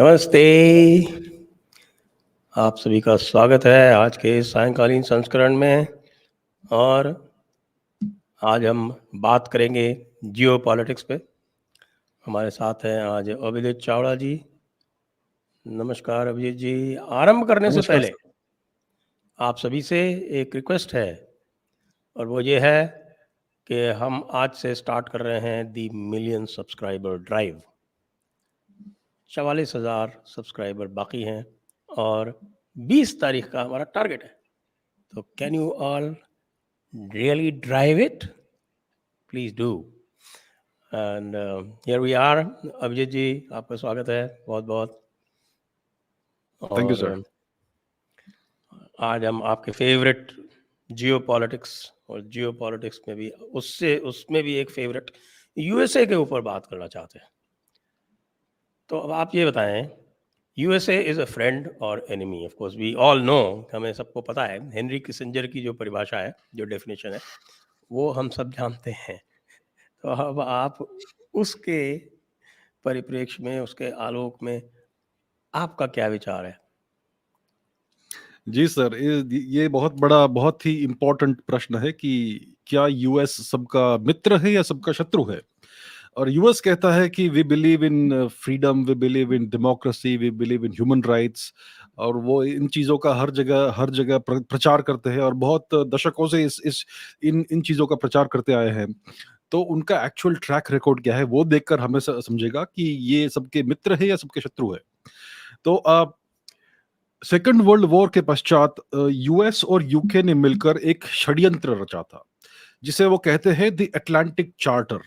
नमस्ते। आप सभी का स्वागत है आज के सायंकालीन संस्करण में। और आज हम बात करेंगे जियो पॉलिटिक्स पे। हमारे साथ हैं आज अभिजीत चावड़ा जी। नमस्कार अभिजीत जी। आरंभ करने से पहले आप सभी से एक रिक्वेस्ट है, और वो ये है कि हम आज से स्टार्ट कर रहे हैं दी मिलियन सब्सक्राइबर ड्राइव। 44,000 सब्सक्राइबर बाकी हैं और 20 तारीख का हमारा टारगेट है। तो can you all really drive it? Please do. And here we are. Abhijit ji, आपका स्वागत है बहुत बहुत। Thank you sir. आज हम आपके फेवरेट जियो पॉलिटिक्स, और जियो पॉलिटिक्स में भी उसमें भी एक फेवरेट यूएसए के ऊपर बात करना चाहते हैं। तो अब आप ये बताएं, यूएसए इज अ फ्रेंड और enemy? Of course we all know, हमें सबको पता है हेनरी किसिंजर की जो परिभाषा है, जो डेफिनेशन है, वो हम सब जानते हैं। तो अब आप उसके परिप्रेक्ष्य में, उसके आलोक में आपका क्या विचार है? जी सर, ये बहुत बड़ा, बहुत ही इम्पोर्टेंट प्रश्न है कि क्या यूएस सबका मित्र है या सबका शत्रु है। और यूएस कहता है कि we believe in freedom, we believe in democracy, we believe in human rights, और वो इन चीज़ों का हर जगह प्रचार करते हैं और बहुत दशकों से इस इन इन चीज़ों का प्रचार करते आए हैं। तो उनका एक्चुअल ट्रैक रिकॉर्ड क्या है, वो देखकर हमें समझेगा कि ये सबके मित्र है या सबके शत्रु है। तो सेकेंड वर्ल्ड वॉर के पश्चात यूएस और यूके ने मिलकर एक षड्यंत्र रचा था, जिसे वो कहते हैं the Atlantic charter.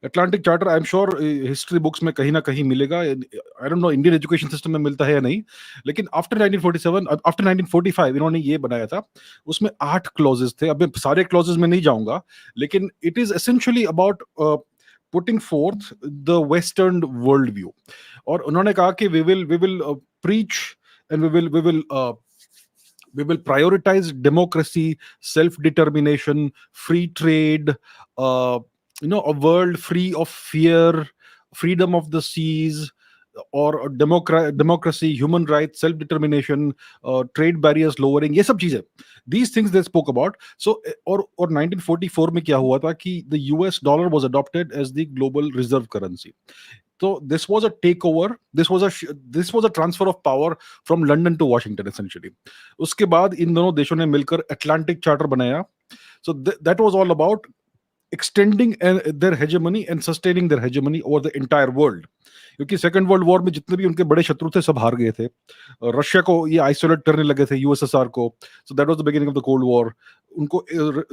Atlantic charter I am sure history books में कहीं ना कहीं मिलेगा। I don't know Indian education system में मिलता है या नहीं, लेकिन आफ्टर 1947, आफ्टर 1945 इन्होंने ये बनाया था। उसमें 8 क्लॉजेस थे। अब मैं सारे क्लॉजेस में नहीं जाऊंगा, लेकिन it is essentially about putting forth the western world view. और उन्होंने कहा कि we will preach and we will prioritize democracy, self determination, free trade, a world free of fear, freedom of the seas, or democracy, human rights, self determination, trade barriers lowering, ये सब चीजें, these things they spoke about. So और 1944 में क्या हुआ था कि the US dollar was adopted as the global reserve currency. So this was a takeover, this was a transfer of power from London to Washington essentially. उसके बाद इन दोनों देशों ने मिलकर अटलांटिक चार्टर बनाया. So that was all about extending their hegemony and sustaining their hegemony over the entire world. क्योंकि second world war में जितने भी उनके बड़े शत्रु थे सब हार गए थे. रशिया को ये आइसोलेट करने लगे थे, यूएसएसआर को. So that was the beginning of the cold war. उनको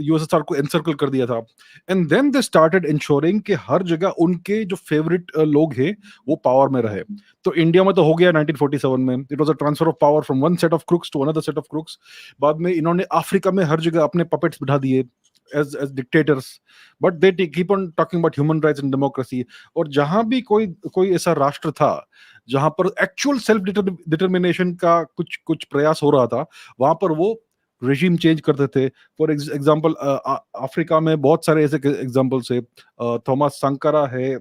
यूएसएसआर को एनसर्कल कर दिया था. And then they started ensuring कि हर जगह उनके जो फेवरेट लोग हैं वो पावर में रहे. तो इंडिया में तो हो गया 1947 में. It was a transfer of power from one set of crooks to another set of crooks. बाद में इन्होंने अफ्रीका में हर जगह अपने पपेट्स बिठा दिए as dictators, but they keep on talking about human rights and democracy. और जहां भी कोई ऐसा राष्ट्र था जहां पर एक्चुअल सेल्फ डिटर्मिनेशन का कुछ प्रयास हो रहा था, वहां पर वो रेजिम चेंज करते थे. फॉर एग्जांपल अफ्रीका में बहुत सारे ऐसे एग्जांपल्स है. थॉमस संकारा है,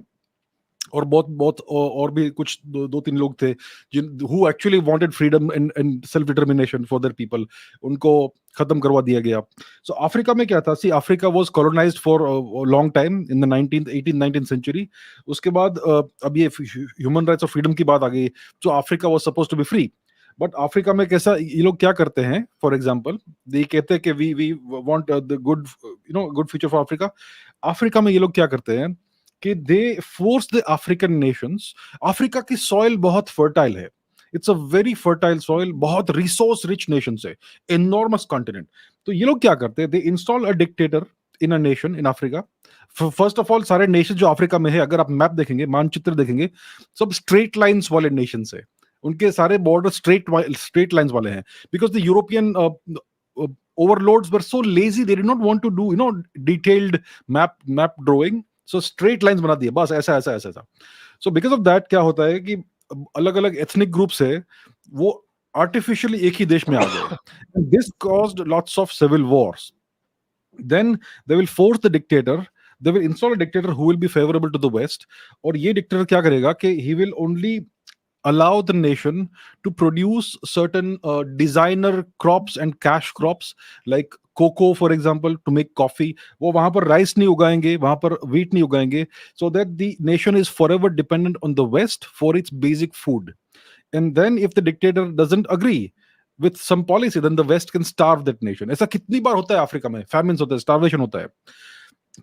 और बहुत और भी कुछ दो तीन लोग थे जिन who actually wanted freedom and self determination for their people. उनको खत्म करवा दिया गया. सो अफ्रीका में क्या था, see Africa was colonised for long time in the 18th century. उसके बाद अब ये ह्यूमन राइट्स और फ्रीडम की बात आ गई. So Africa was supposed to be free. But Africa में कैसा, ये लोग क्या करते हैं, फॉर एग्जांपल ये कहते हैं कि we want the good good future for Africa. Africa में ये लोग क्या करते हैं कि they force the African nations. Africa की सॉइल बहुत फर्टाइल है. It's a very fertile soil, बहुत रिसोर्स रिच नेशन है, एनॉर्मस कॉन्टिनेंट. तो ये लोग क्या करते हैं, they install a dictator in a nation in Africa. First of all सारे नेशन जो अफ्रीका में है, अगर आप मैप देखेंगे, मानचित्र देखेंगे, सब स्ट्रेट लाइंस वाले नेशन है. उनके सारे बॉर्डर स्ट्रेट लाइंस वाले हैं. Because the European overlords were so lazy, they did not want to do detailed map drawing. So straight lines बना दिए, बस ऐसा ऐसा ऐसा ऐसा. सो बिकॉज ऑफ दैट क्या होता है कि अलग अलग एथनिक ग्रुप्स है वो आर्टिफिशियली एक ही देश में आ गए. This caused lots of civil wars. Then they will force the dictator, they will install a dictator who will be favourable to the west. और ये डिक्टेटर क्या करेगा कि he will only allow the nation to produce certain designer crops and cash crops like cocoa, for example, to make coffee. वो वहां पर rice नहीं उगाएंगे, वहां पर wheat नहीं उगाएंगे, so that the nation is forever dependent on the West for its basic food. And then if the dictator doesn't agree with some policy, then the West can starve that nation. ऐसा कितनी बार होता है Africa में, famines होता है, starvation होता है.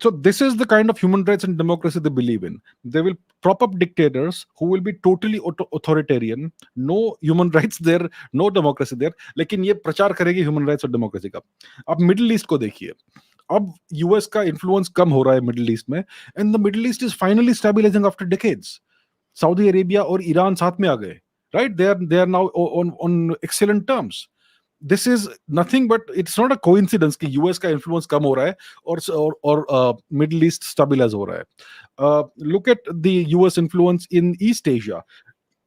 So this is the kind of human rights and democracy they believe in. They will prop up dictators who will be totally authoritarian, no human rights there, no democracy there, लेकिन ये प्रचार करेगी human rights और democracy का. अब middle east को देखिए, अब यूएस का इन्फ्लुएंस कम हो रहा है मिडिल ईस्ट में, and the middle east is finally stabilising after decades. Saudi Arabia और ईरान साथ में आ गए, right? They are now on excellent terms. This is nothing but it's not a coincidence कि यूएस का इन्फ्लुएंस कम हो रहा है और मिडिल ईस्ट स्टेबलाइज हो रहा है. Look at the US influence in east Asia.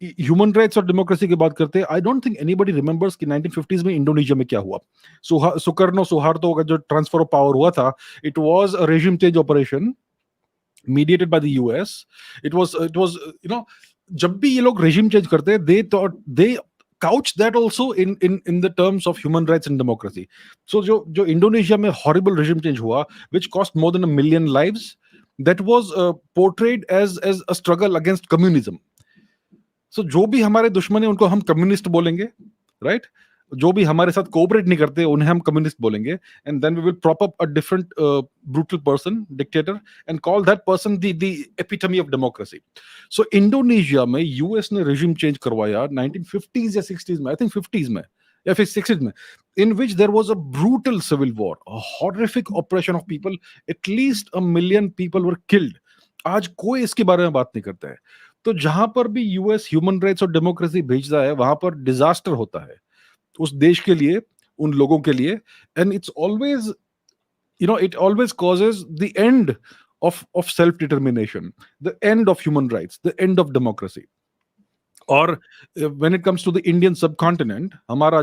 Human rights और डेमोक्रेसी की बात करते हैं, I don't think anybody remembers कि 1950s में इंडोनेशिया में क्या हुआ. सुकर्नो सुहार्तो का जो ट्रांसफर ऑफ पावर हुआ था, it was a regime change operation mediated by the US. It was जब भी ये लोग regime change करते हैं, they couch that also in the terms of human rights and democracy. So जो इंडोनेशिया में horrible regime change हुआ, which cost more than 1 million lives, that was portrayed as a struggle against communism. So जो भी हमारे दुश्मन है उनको हम कम्युनिस्ट बोलेंगे, right? जो भी हमारे साथ कोऑपरेट नहीं करते उन्हें हम कम्युनिस्ट बोलेंगे, and then we will prop up a different brutal person, dictator, and call that person the epitome of democracy. So Indonesia में यूएस ने रेजिम चेंज करवाया 1950s या 60s में, आई थिंक 50s में या फिर 60s में, in which there was a brutal civil war, a horrific oppression of people. At least 1 million people were killed. आज कोई इसके बारे में बात नहीं करता है. तो जहां पर भी यूएस ह्यूमन राइट्स और डेमोक्रेसी भेजता है, वहां पर डिजास्टर होता है उस देश के लिए, उन लोगों के लिए, and it's always it always causes the end of self determination, the end of human rights, the end of democracy. और when it comes to the Indian subcontinent, हमारा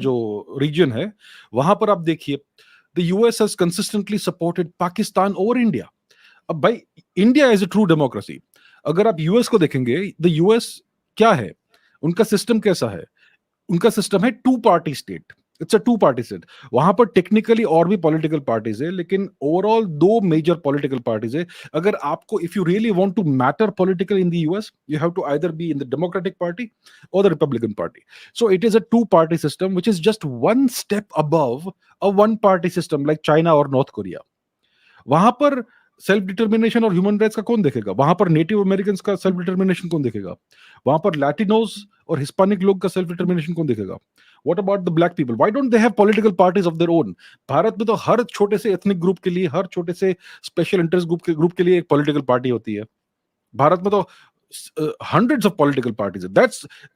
जो रीजन है, वहां पर आप देखिए, the US has consistently supported Pakistan over India. अब भाई, India is a true democracy. अगर आप यूएस को देखेंगे, द यूएस क्या है, उनका सिस्टम कैसा है? उनका सिस्टम है two party state. It's a two party state. वहां पर टेक्निकली और भी पॉलिटिकल पार्टीज है, लेकिन ओवरऑल 2 मेजर पॉलिटिकल पार्टीज है. अगर आपको, if you really want to matter political in the US, you have to either be in the Democratic party और the Republican party. So it is a two party system which is just one step above a one party system like China और North Korea. वहां पर self determination और human rights का कौन देखेगा? वहां पर नेटिव अमेरिकन का सेल्फ डिटर्मिनेशन कौन देखेगा? वहां पर लैटिनोस और हिस्पैनिक लोग का सेल्फ डिटर्मिनेशन कौन देखेगा? What about the black people? Why don't they have political parties of their own? Bharat में तो हर छोटे से एथनिक ग्रुप के लिए, हर छोटे से स्पेशल इंटरेस्ट ग्रुप के लिए एक पॉलिटिकल पार्टी होती है. भारत में तो hundreds of political parties.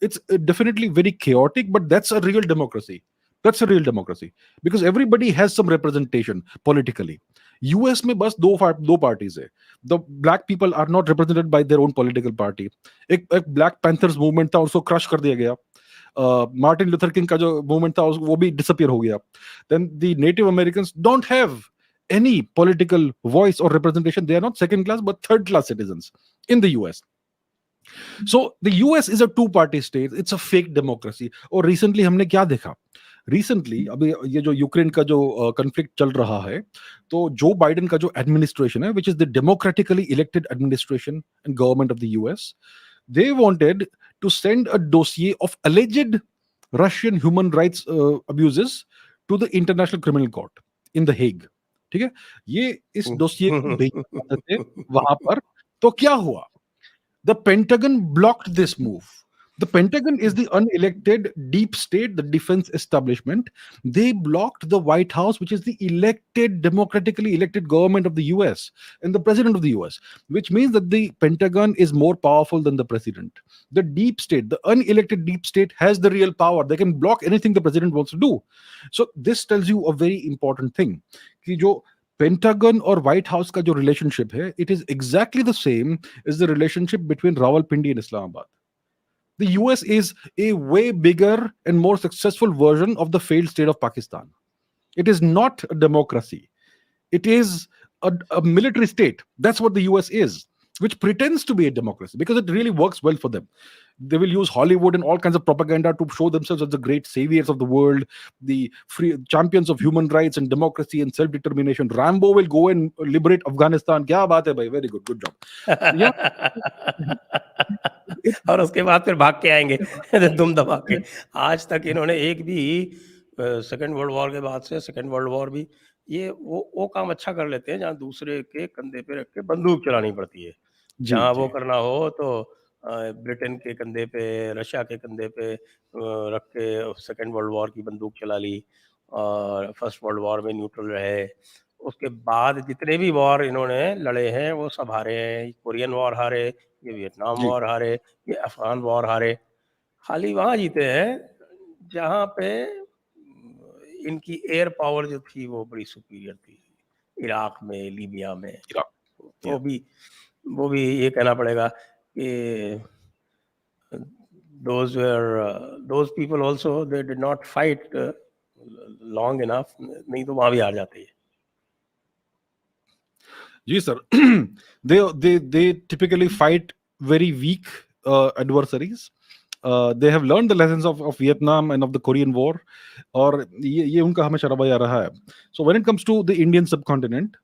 It's definitely very chaotic, but that's a real democracy. That's a real democracy because everybody has some representation politically. US में बस दो parties है. The black people are not represented by their own political party. एक Black Panthers movement था, उसको crush कर दिया गया. मार्टिन लूथर किंग का जो मूवमेंट था वो भी डिसअपियर हो गया. Then the Native Americans don't have any political voice or representation. They are not second class but third class citizens in the US. So the US is a two party state. It's a fake democracy. और recently हमने क्या देखा? Recently अभी ये जो Ukraine का जो conflict चल रहा है, तो जो बाइडेन का जो एडमिनिस्ट्रेशन है, which is the democratically elected administration and government of the US, they wanted to send a dossier of alleged Russian human rights abuses to the International Criminal Court in The Hague. ठीक है, ये इस डोसिए को भेजना चाहते थे वहां पर. तो क्या हुआ? The Pentagon blocked this move. The Pentagon is the unelected deep state, the defense establishment. They blocked the White House, which is the elected, democratically elected government of the US and the president of the US, which means that the Pentagon is more powerful than the president. The deep state, the unelected deep state, has the real power. They can block anything the president wants to do. So this tells you a very important thing. कि जो pentagon और white house का जो relationship है, it is exactly the same is the relationship between Rawalpindi and Islamabad. The US is a way bigger and more successful version of the failed state of Pakistan. It is not a democracy. It is a military state. That's what the US is. which pretends to be a democracy because it really works well for them. They will use Hollywood and all kinds of propaganda to show themselves as the great saviors of the world, the free champions of human rights and democracy and self-determination. Rambo will go and liberate Afghanistan. Kya baat hai bhai? Very good, good job. Yeah. और उसके बाद फिर भाग के आएंगे दुम दबा के। आज तक इन्होंने एक भी सेकेंड वर्ल्ड वॉर के बाद से, सेकेंड वर्ल्ड वॉर भी ये वो काम अच्छा कर लेते हैं जहाँ दूसरे के कंधे पे रख के बंदूक चलानी पड़ती है। जहाँ वो करना हो तो ब्रिटेन के कंधे पे, रशिया के कंधे पे रख के सेकेंड वर्ल्ड वॉर की बंदूक चला ली और फर्स्ट वर्ल्ड वॉर में न्यूट्रल रहे। उसके बाद जितने भी वॉर इन्होंने लड़े हैं वो सब हारे हैं। कोरियन वॉर हारे, ये वियतनाम वॉर हारे, ये अफगान वॉर हारे। खाली वहाँ जीते हैं जहाँ पे इनकी एयर पावर जो थी वो बड़ी सुपीरियर थी, इराक में, लीबिया में। वो भी ये कहना पड़ेगा कि those people also they did not fight long enough, नहीं तो वहाँ भी हार जाते हैं। जी sir, they typically fight very weak adversaries. They have learned the lessons of Vietnam and of the Korean War, और ये उनका हमेशा रवैया रहा है. So when it comes to the Indian subcontinent,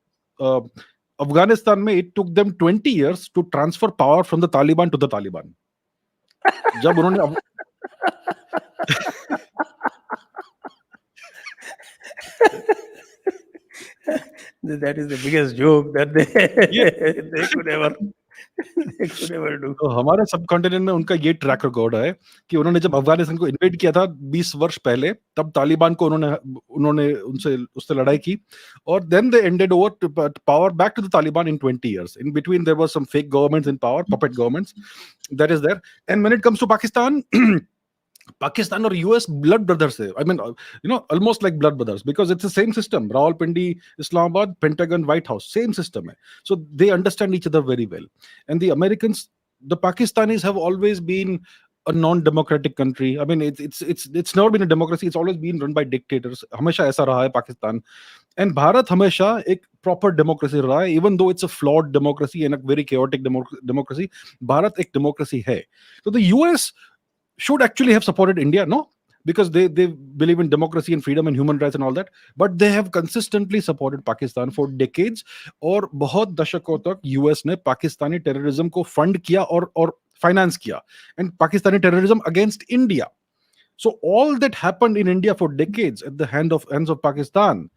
Afghanistan में it took them 20 years to transfer power from the Taliban to the Taliban. जब उन्होंने That is the biggest joke that they could ever do. तो हमारे subcontinent में उनका ये track record है कि उन्होंने जब अफगानिस्तान को इन्वेड किया था 20 वर्ष पहले, तब तालिबान को उन्होंने उससे लड़ाई की, और then they handed over power back to the Taliban in 20 years. In between there was some fake governments in power, puppet governments, that is there. And when it comes to Pakistan, Pakistan or US blood brothers hai. I mean, almost like blood brothers, because it's the same system. Rawalpindi, Islamabad, Pentagon, White House, same system hai. So they understand each other very well. And the Americans, the Pakistanis have always been a non-democratic country. I mean, it's never been a democracy. It's always been run by dictators. हमेशा ऐसा रहा है Pakistan. And Bharat हमेशा एक proper democracy रहा है, even though it's a flawed democracy and a very chaotic democracy. Bharat एक democracy है. So the US should actually have supported India, no? Because they believe in democracy and freedom and human rights and all that. But they have consistently supported Pakistan for decades. और बहुत दशकों तक US ने Pakistani terrorism को fund किया और finance किया. And Pakistani terrorism against India. So all that happened in India for decades at the hands of Pakistan,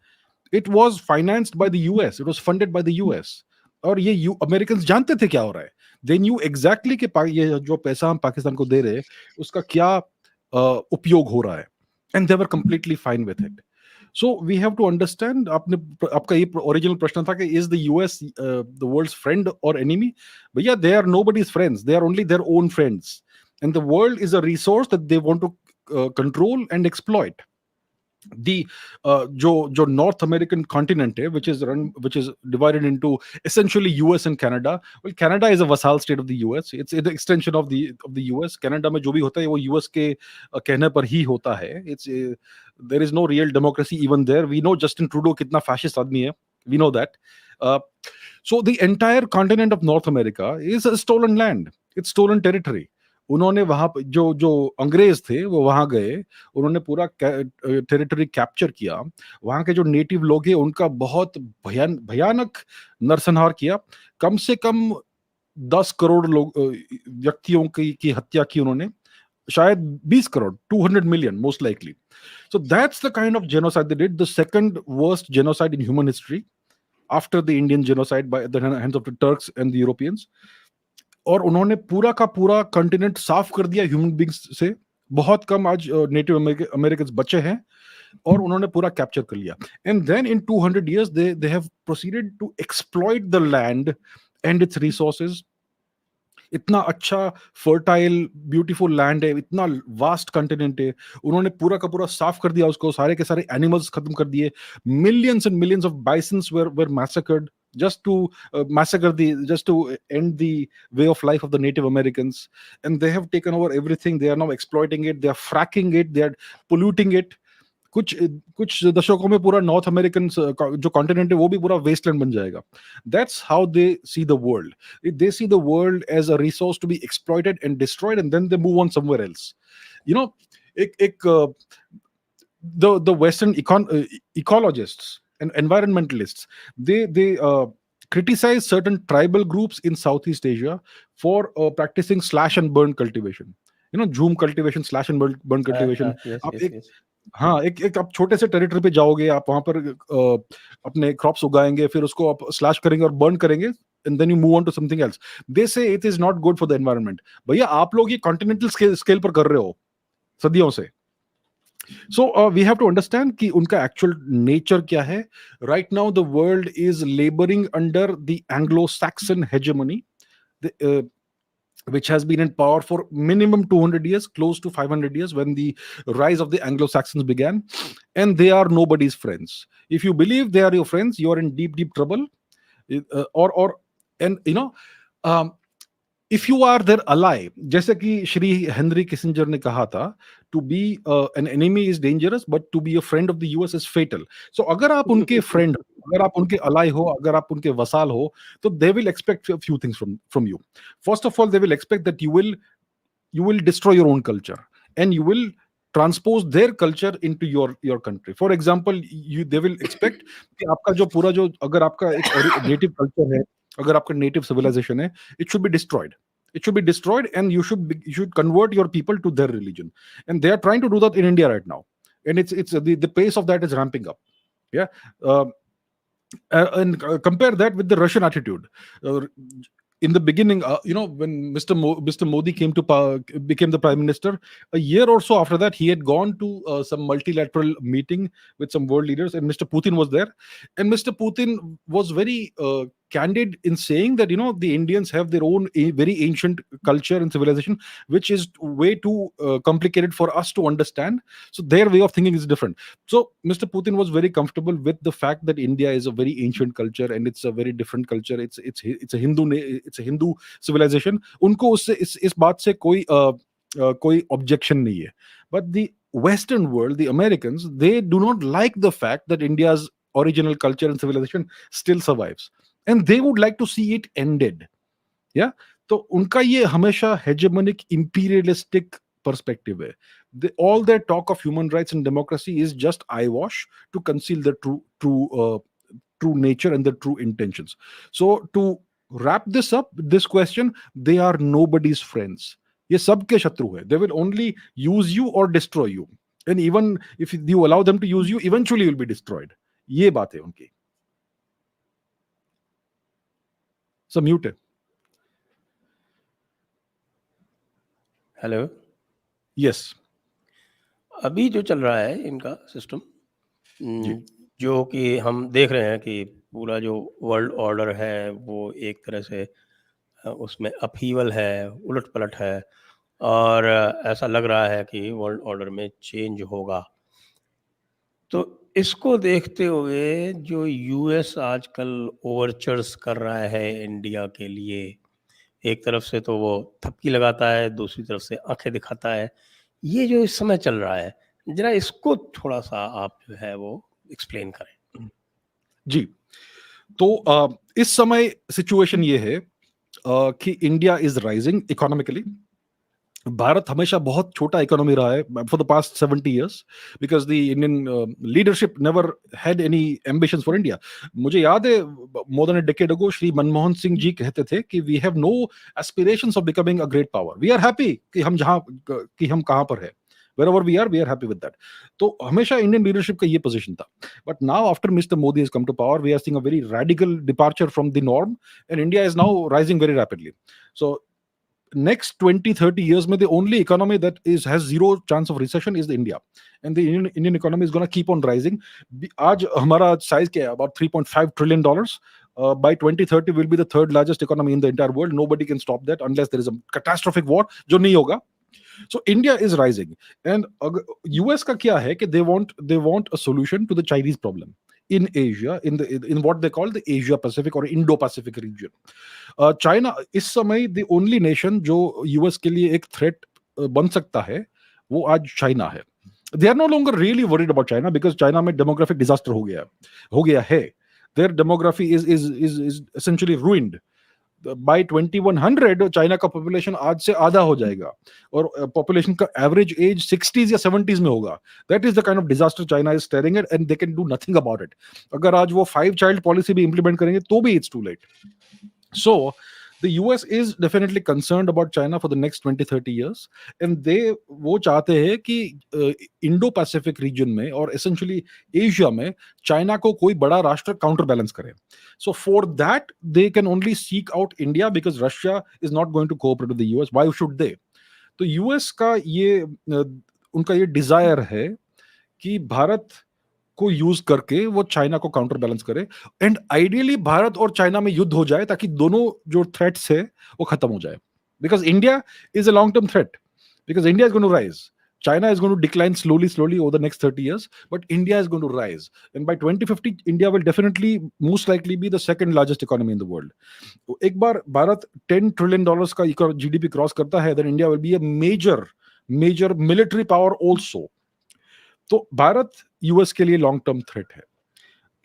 it was financed by the US. It was funded by the US. और ये American जानते थे क्या हो रहा है. They knew exactly कि ये जो पैसा हम पाकिस्तान को दे रहे हैं उसका क्या उपयोग हो रहा है. And they were completely fine with it. So we have to understand. आपका ये ओरिजिनल प्रश्न था कि is the US the world's friend or enemy? भैया, they are nobody's friends. They are only their own friends. And the world is a resource that they want to control and exploit. The जो North American continent है, which is divided into essentially US and Canada. Well, Canada is a vassal state of the US. It's an extension of the US. Canada में जो भी होता है वो US के कहने पर ही होता है. There is no real democracy even there. We know Justin Trudeau कितना fascist आदमी है. We know that. So the entire continent of North America is a stolen land. It's stolen territory. उन्होंने वहां जो अंग्रेज थे वो वहां गए, उन्होंने पूरा टेरिटरी कैप्चर किया. वहां के जो नेटिव लोग हैं उनका बहुत भयानक नरसंहार किया. कम से कम 10 करोड़ लोग व्यक्तियों की हत्या की उन्होंने, शायद 20 crore, 200 million most likely. So that's the kind of genocide they did. The second worst genocide in human history after the Indian genocide by the hands of the Turks and the Europeans. और उन्होंने पूरा का पूरा continent साफ कर दिया human beings से. बहुत कम आज नेटिव अमेरिकन्स बचे हैं और उन्होंने पूरा कैप्चर कर लिया. And then in 200 years they have proceeded to exploit the land and its resources. इतना अच्छा फर्टाइल ब्यूटीफुल लैंड है, इतना वास्ट कंटिनेंट है, उन्होंने पूरा का पूरा साफ कर दिया उसको, सारे के सारे एनिमल्स खत्म कर दिए. Millions and millions of बाइसन्स were massacred just to just to end the way of life of the Native Americans. And they have taken over everything. They are now exploiting it. They are fracking it. They are polluting it. कुछ कुछ दशकों में पूरा north American जो continent है वो भी पूरा वेस्टलैंड बन जाएगा. That's how they see the world. They see the world as a resource to be exploited and destroyed and then they move on somewhere else. You know, एक the Western ecologists and environmentalists, they criticize certain tribal groups in Southeast Asia for practicing slash and burn cultivation. You know, zoom cultivation, slash and burn cultivation. Yes आप yes एक yes हाँ, एक आप छोटे से territory पे जाओगे, आप वहां पर अपने क्रॉप्स उगाएंगे, फिर उसको आप स्लैश करेंगे और बर्न करेंगे, and then you move on to something else. They say it is not good for the environment. भैया आप लोग ये कॉन्टिनेंटल स्केल पर कर रहे हो सदियों से. So we have to understand कि उनका actual nature क्या है. Right now the world is laboring under the Anglo-Saxon hegemony, the, which has been in power for minimum 200 years, close to 500 years, when the rise of the Anglo-Saxons began, and they are nobody's friends. If you believe they are your friends, you are in deep trouble. Or and you know, um, if you are their ally, जैसे कि Shri Henry Kissinger ने कहा था, to be an enemy is dangerous, but to be a friend of the US is fatal. So अगर आप उनके friend, अगर आप उनके ally हो, अगर आप उनके वसाल हो, तो they will expect a few things from you. First of all, they will expect that you will destroy your own culture, and you will transpose their culture into your country. For example, they will expect कि आपका जो पूरा जो अगर आपका एक native culture है, अगर आपका native civilization है, it should be destroyed. It should be destroyed, and you should convert your people to their religion. And they are trying to do that in India right now, and it's the pace of that is ramping up. Yeah. uh, and compare that with the Russian attitude. Uh, in the beginning, when Mr. Modi became the prime minister, a year or so after that, he had gone to some multilateral meeting with some world leaders, and Mr. Putin was there. And Mr. Putin was very candid in saying that the Indians have their own very ancient culture and civilization, which is way too complicated for us to understand. So their way of thinking is different. So Mr. Putin was very comfortable with the fact that India is a very ancient culture, and it's a very different culture. It's a Hindu civilization. उनको उससे इस बात से कोई objection नहीं है. But the Western world, the Americans, they do not like the fact that India's original culture and civilization still survives, and they would like to see it ended. Yeah. तो उनका ये हमेशा hegemonic imperialistic perspective है. All their talk of human rights and democracy is just eyewash to conceal the true nature and the true intentions. So to wrap this question, they are nobody's friends. ये सबके शत्रु है. They will only use you or destroy you. And even if you allow them to use you, eventually you will be destroyed. ये बात है उनकी. So mute है. Hello. Yes. अभी जो चल रहा है इनका सिस्टम, जो कि हम देख रहे हैं कि पूरा जो वर्ल्ड ऑर्डर है वो एक तरह से उसमें अपहीवल है, उलट पलट है, और ऐसा लग रहा है कि वर्ल्ड ऑर्डर में चेंज होगा. तो इसको देखते हुए जो यूएस आजकल ओवरचर्स कर रहा है इंडिया के लिए, एक तरफ से तो वो थपकी लगाता है, दूसरी तरफ से आंखें दिखाता है, ये जो इस समय चल रहा है, जरा इसको थोड़ा सा आप जो है वो एक्सप्लेन करें. जी. तो इस समय सिचुएशन ये है कि इंडिया इज राइजिंग इकोनॉमिकली. भारत हमेशा बहुत छोटा इकोनॉमी रहा है for the past 70 years, because the Indian leadership never had any ambitions for India. मुझे याद है more than a decade ago Shri Manmohan Singh ji कहते थे कि we have no aspirations of becoming a great power. We are happy कि हम कहां पर है. Wherever we are happy with that. तो हमेशा इंडियन लीडरशिप का ये पोजीशन था. But now after mister Modi has come to power, we are seeing a very radical departure from the norm, and India is now rising very rapidly. So next 20-30 years में the only economy that has zero chance of recession is the India, and the Indian economy is going to keep on rising. आज हमारा size क्या है? About $3.5 trillion. By 2030 we'll be the third largest economy in the entire world. Nobody can stop that unless there is a catastrophic war, जो नहीं होगा. So India is rising, and US का क्या है कि they want a solution to the Chinese problem in Asia, in what they call the Asia Pacific or Indo-Pacific region. China इस समय the only nation जो US के लिए एक threat बन सकता है, वो आज चाइना है. They are no longer really worried about China because China में demographic disaster हो गया है. Their demography is essentially ruined. By 2100 China का पॉपुलेशन आज से आधा हो जाएगा और पॉपुलेशन का एवरेज एज 60s या 70s में होगा. That is the kind of disaster China is staring at and they can do nothing about it. अगर आज वो 5 चाइल्ड पॉलिसी भी इंप्लीमेंट करेंगे तो भी it's too late. So the US is definitely concerned about China for the next 20-30 years, and they वो चाहते हैं कि इंडो पैसिफिक रीजन में और एसेंशियली एशिया में चाइना को कोई बड़ा राष्ट्र काउंटर बैलेंस करे. So for that they can only seek out India because Russia is not going to cooperate with the US. Why should they? तो यूएस का ये उनका ये डिजायर है कि भारत को यूज करके वो चाइना को काउंटर बैलेंस करे एंड आइडियली भारत और चाइना में युद्ध हो जाए ताकि दोनों जो थ्रेट्स है वो खत्म हो जाए. Because India is a long term threat, because India is going to rise. China is going to decline slowly over the next 30 years, but India is going to rise. And by 2050, India will definitely, most likely, be the second largest economy in the world. एक बार Bharat $10 trillion का GDP cross करता है, then India will be a major military power also. तो Bharat US के लिए long term threat है,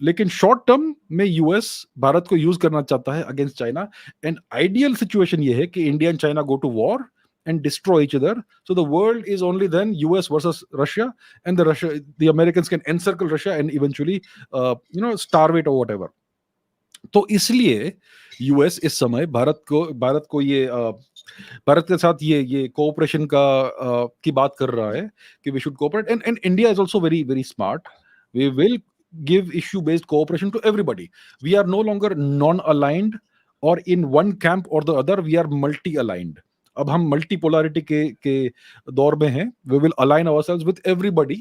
लेकिन short term में यूएस भारत को यूज करना चाहता है against China. And ideal situation ये है कि India and China go to war and destroy each other. So the world is only then US versus Russia, and the Americans can encircle Russia and eventually, starve it or whatever. तो इसलिए US इस समय भारत को ये भारत के साथ ये cooperation की बात कर रहा है कि we should cooperate. And India is also very very smart. We will give issue based cooperation to everybody. We are no longer non aligned or in one camp or the other. We are multi aligned. अब हम multipolarity के दौर में हैं. We will align ourselves with everybody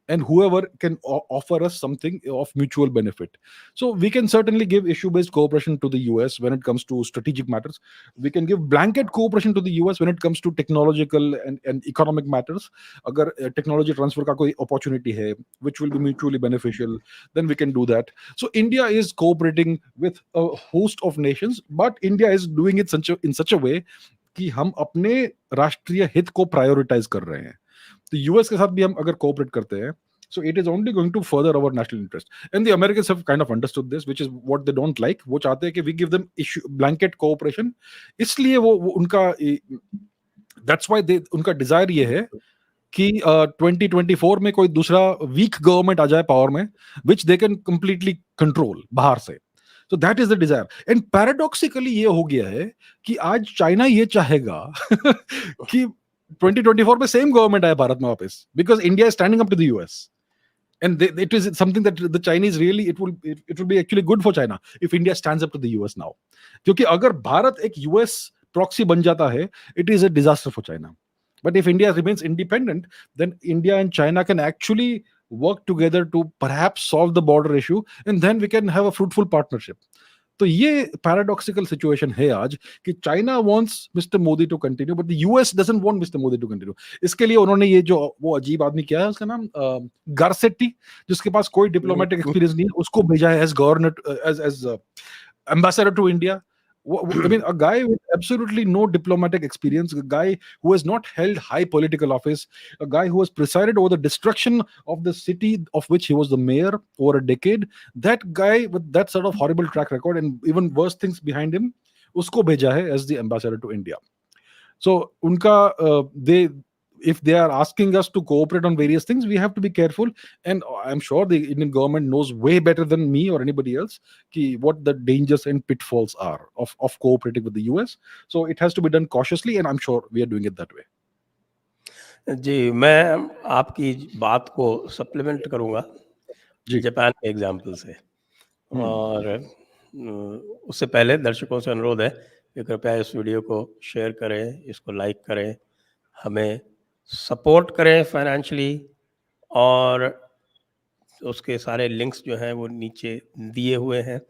and whoever can offer us something of mutual benefit. So we can certainly give issue based cooperation to the US when it comes to strategic matters. We can give blanket cooperation to the US when it comes to technological and economic matters. Agar technology transfer ka koi opportunity hai which will be mutually beneficial, then we can do that. So India is cooperating with a host of nations, but India is doing it in such a way कि हम अपने राष्ट्रीय हित को prioritise कर रहे हैं. तो यूएस के साथ भी हम अगर कोऑपरेट करते हैं, so it is only going to further our national interest. And the Americans have kind of understood this, which is what they don't like. वो चाहते हैं कि we give them blanket cooperation. इसलिए वो उनका that's why उनका Dzire ये है कि 2024 में कोई दूसरा वीक गवर्नमेंट आ जाए पावर में, which they can completely control बाहर से. So that is the desire. And paradoxically ये हो गया है कि आज चाइना ये चाहेगा कि 2024 में सेम गवर्नमेंट आए भारत में वापस, because India is standing up to the US. And it is something that the Chinese really, it will be actually good for China if India stands up to the US now. क्योंकि अगर भारत एक US proxy बन जाता है, it is a disaster for China. But if India remains independent, then India and China can actually work together to perhaps solve the border issue, and then we can have a fruitful partnership. तो ये paradoxical situation है आज कि China wants mister Modi to continue but the US doesn't want mister Modi to continue. इसके लिए उन्होंने ये जो वो अजीब आदमी क्या है उसका नाम गारसेट्टी, जिसके पास कोई डिप्लोमेटिक एक्सपीरियंस नहीं है, उसको भेजा है as governor as ambassador to India. I mean, a guy with absolutely no diplomatic experience, a guy who has not held high political office, a guy who has presided over the destruction of the city of which he was the mayor over a decade. That guy with that sort of horrible track record and even worse things behind him, usko bheja hai as the ambassador to India. So unka if they are asking us to cooperate on various things, we have to be careful. And I'm sure the Indian government knows way better than me or anybody else what the dangers and pitfalls are of cooperating with the US. So it has to be done cautiously, and I'm sure we are doing it that way. जी, मैं आपकी बात को supplement करूंगा Japan के example से. और उससे पहले दर्शकों से अनुरोध है कि कृपया इस वीडियो को शेयर करें, इसको लाइक करें, हमें सपोर्ट करें फाइनेंशियली, और उसके सारे लिंक्स जो हैं वो नीचे दिए हुए हैं.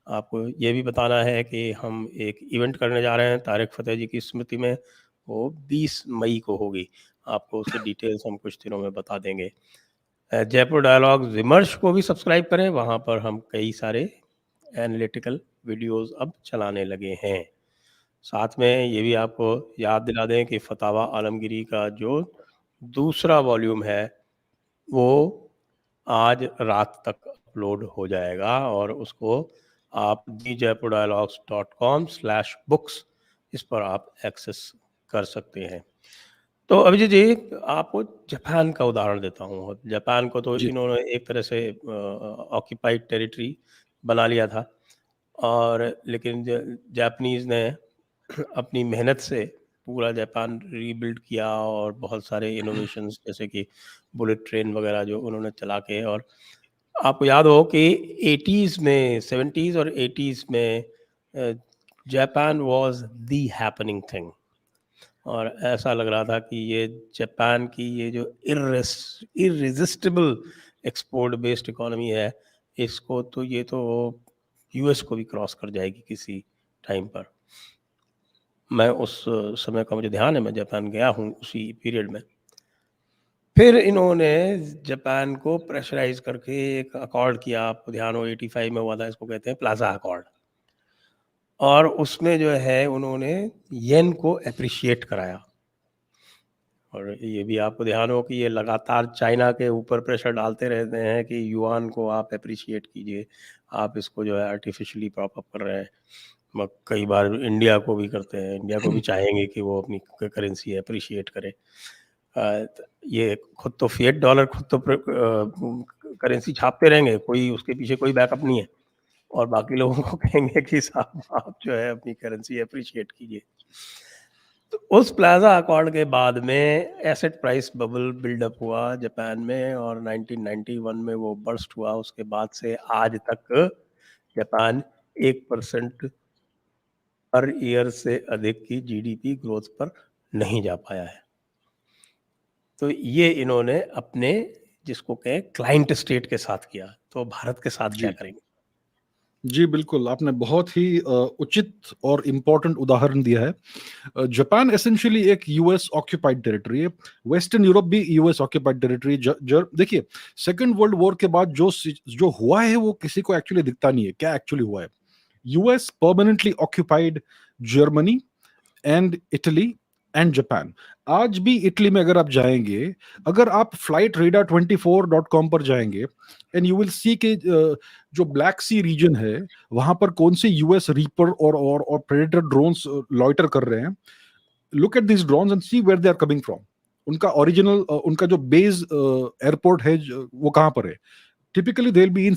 आपको ये भी बताना है कि हम एक इवेंट करने जा रहे हैं तारिक फतेह जी की स्मृति में, वो 20 मई को होगी. आपको उसकी डिटेल्स हम कुछ दिनों में बता देंगे. जयपुर डायलॉग विमर्श को भी सब्सक्राइब करें, वहाँ पर हम कई सारे एनालिटिकल वीडियोस अब चलाने लगे हैं. साथ में ये भी आपको याद दिला दें कि फतावा आलमगीरी का जो दूसरा वॉल्यूम है वो आज रात तक अपलोड हो जाएगा और उसको आप thejaipurdialogues.com/books इस पर आप एक्सेस कर सकते हैं। तो अभिजीत जी, आपको जापान का उदाहरण देता हूँ। जापान को तो जी इन्होंने एक तरह से ऑक्यूपाइड टेरिटरी बना लिया था, और लेकिन जापानीज ने अपनी मेहनत से पूरा जापान रीबिल्ड किया और बहुत सारे इनोवेशंस जैसे कि बुलेट ट्रेन वगैरह जो उन्होंने चला के, और आपको याद हो कि 80s में, 70s और 80s में Japan was the happening thing, और ऐसा लग रहा था कि ये जापान की ये जो इररेजिस्टिबल एक्सपोर्ट बेस्ड इकोनॉमी है, इसको तो ये तो यूएस को भी क्रॉस कर जाएगी किसी टाइम पर। मैं उस समय का मुझे ध्यान है, मैं जापान गया हूँ उसी पीरियड में। फिर इन्होंने जापान को प्रेशराइज करके एक अकॉर्ड किया, आपको ध्यान हो 85 में हुआ था, इसको कहते हैं प्लाजा अकॉर्ड, और उसमें जो है उन्होंने येन को अप्रिशिएट कराया। और ये भी आपको ध्यान हो कि ये लगातार चाइना के ऊपर प्रेशर डालते रहते हैं कि युआन को आप अप्रिशिएट कीजिए, आप इसको जो है आर्टिफिशियली प्रॉप अप कर रहे हैं। कई बार इंडिया को भी करते हैं, इंडिया को भी चाहेंगे कि वो अपनी करेंसी अप्रिशिएट करे। ये खुद तो फिएट डॉलर, खुद तो करेंसी छापते रहेंगे, कोई उसके पीछे कोई बैकअप नहीं है, और बाकी लोगों को कहेंगे कि साहब आप जो है अपनी करेंसी अप्रिशिएट कीजिए। तो उस प्लाजा अकॉर्ड के बाद में एसेट प्राइस बबल बिल्डअप हुआ जापान में, और 1991 में वो बर्स्ट हुआ। उसके बाद से आज तक जापान 1% पर ईयर से अधिक की जीडीपी ग्रोथ पर नहीं जा पाया है। तो ये इन्होंने अपने, जिसको कहें क्लाइंट स्टेट के साथ किया, तो भारत के साथ क्या जी करेंगे? जी बिल्कुल, आपने बहुत ही उचित और इम्पोर्टेंट उदाहरण दिया है। जापान एसेंशियली एक यूएस ऑक्यूपाइड टेरिटरी है। वेस्टर्न यूरोप भी यूएस ऑक्यूपाइड टेरिटरी। देखिए, सेकेंड वर्ल्ड वॉर के बाद जो हुआ है वो किसी को एक्चुअली दिखता नहीं है क्या एक्चुअली हुआ है। US permanently occupied Germany and Italy and Japan. आज भी इटली में अगर आप जाएंगे, अगर आप फ्लाइट रेडा 24.com पर जाएंगे, एंड यू विल सी के जो ब्लैक सी रीजन है वहां पर कौन से यूएस रीपर और प्रेडेटर ड्रोन्स लॉइटर कर रहे हैं। Look at this drones and see where they are coming from. उनका ओरिजिनल उनका जो बेस एयरपोर्ट है वो कहां पर है। Typically they will be in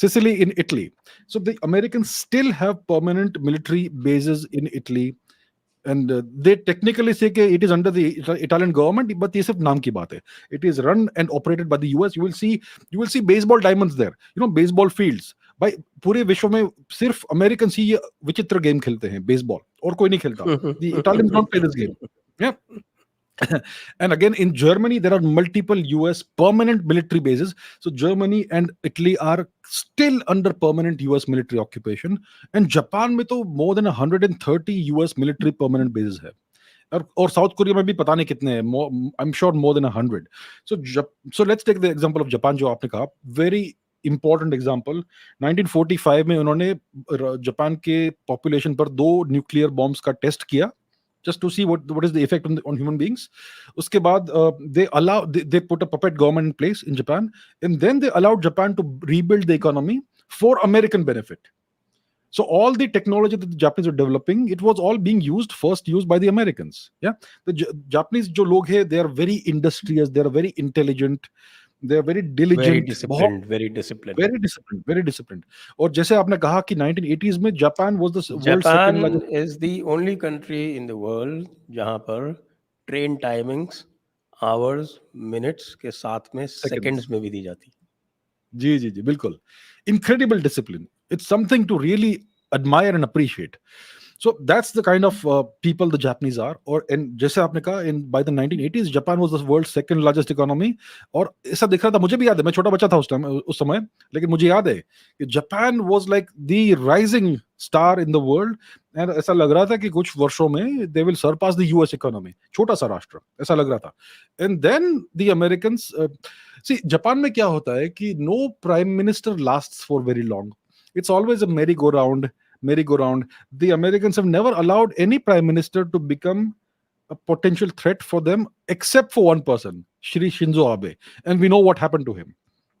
Sicily in Italy. So the Americans still have permanent military bases in Italy, and they technically say that it is under the Italian government, but ये सिर्फ नाम की बात है. It is run and operated by the US. You will see baseball diamonds there. Baseball fields. भाई पूरे विश्व में सिर्फ अमेरिकन ही ये विचित्र गेम खेलते हैं, बेसबॉल, और कोई नहीं खेलता. The Italians don't play this game. Yeah. And again, in Germany, there are multiple US permanent military bases. So Germany and Italy are still under permanent US military occupation. And Japan में तो more than 130 US military permanent bases है. और south Korea में भी पता नहीं कितने हैं. I am sure more than 100. So let's take the example of Japan जो आपने कहा. Very important example. 1945 में उन्होंने जापान के पॉपुलेशन पर 2 न्यूक्लियर बॉम्ब्स का टेस्ट किया, just to see what is the effect on human beings. Uske baad, they put a puppet government in place in Japan, and then they allowed Japan to rebuild the economy for American benefit. So all the technology that the Japanese were developing, it was all being used by the Americans. Yeah, the Japanese jo log hai, they are very industrious, they are very intelligent, they are very diligent, very discipline. very disciplined. और जैसे आपने कहा कि 1980s में Japan was the world's second Japan largest. Is the only country in the world जहां पर train timings hours minutes के साथ में Seconds. सेकंड्स में भी दी जाती. जी जी जी बिल्कुल. Incredible discipline. It's something to really admire and appreciate. So that's the kind of people the Japanese are. And जैसे आपने कहा, by the 1980s Japan was the world's second largest economy. और ऐसा दिख रहा था, मुझे भी याद है, मैं छोटा बच्चा था उस समय, लेकिन मुझे याद है कि Japan was like the rising star in the world. And ऐसा लग रहा था कि कुछ वर्षों में they will surpass the US economy. छोटा सा राष्ट्र, ऐसा लग रहा था. And then the Americans, see, Japan में क्या होता है कि no prime minister lasts for very long. It's always a merry-go-round. The Americans have never allowed any prime minister to become a potential threat for them, except for one person, Shri Shinzo Abe, and we know what happened to him.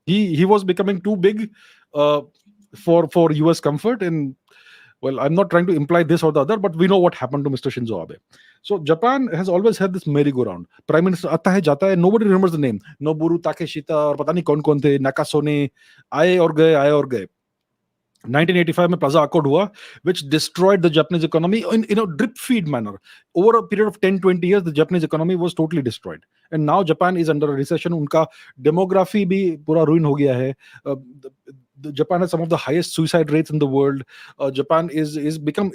He was becoming too big uh, for US comfort, and well, I'm not trying to imply this or the other, but we know what happened to Mr. Shinzo Abe. So Japan has always had this merry-go-round. Prime Minister आता है जाता है, nobody remembers the name. Noboru Takeshita और पता नहीं कौन-कौन थे, Nakasone, आए और गए. 1985 में Plaza Accord हुआ, which destroyed the Japanese economy in a drip feed manner. Over a period of 10-20 years, the Japanese economy was totally destroyed. And now Japan is under a recession. उनका demography भी पूरा ruin हो गया है. Japan has some of the highest suicide rates in the world. Japan is become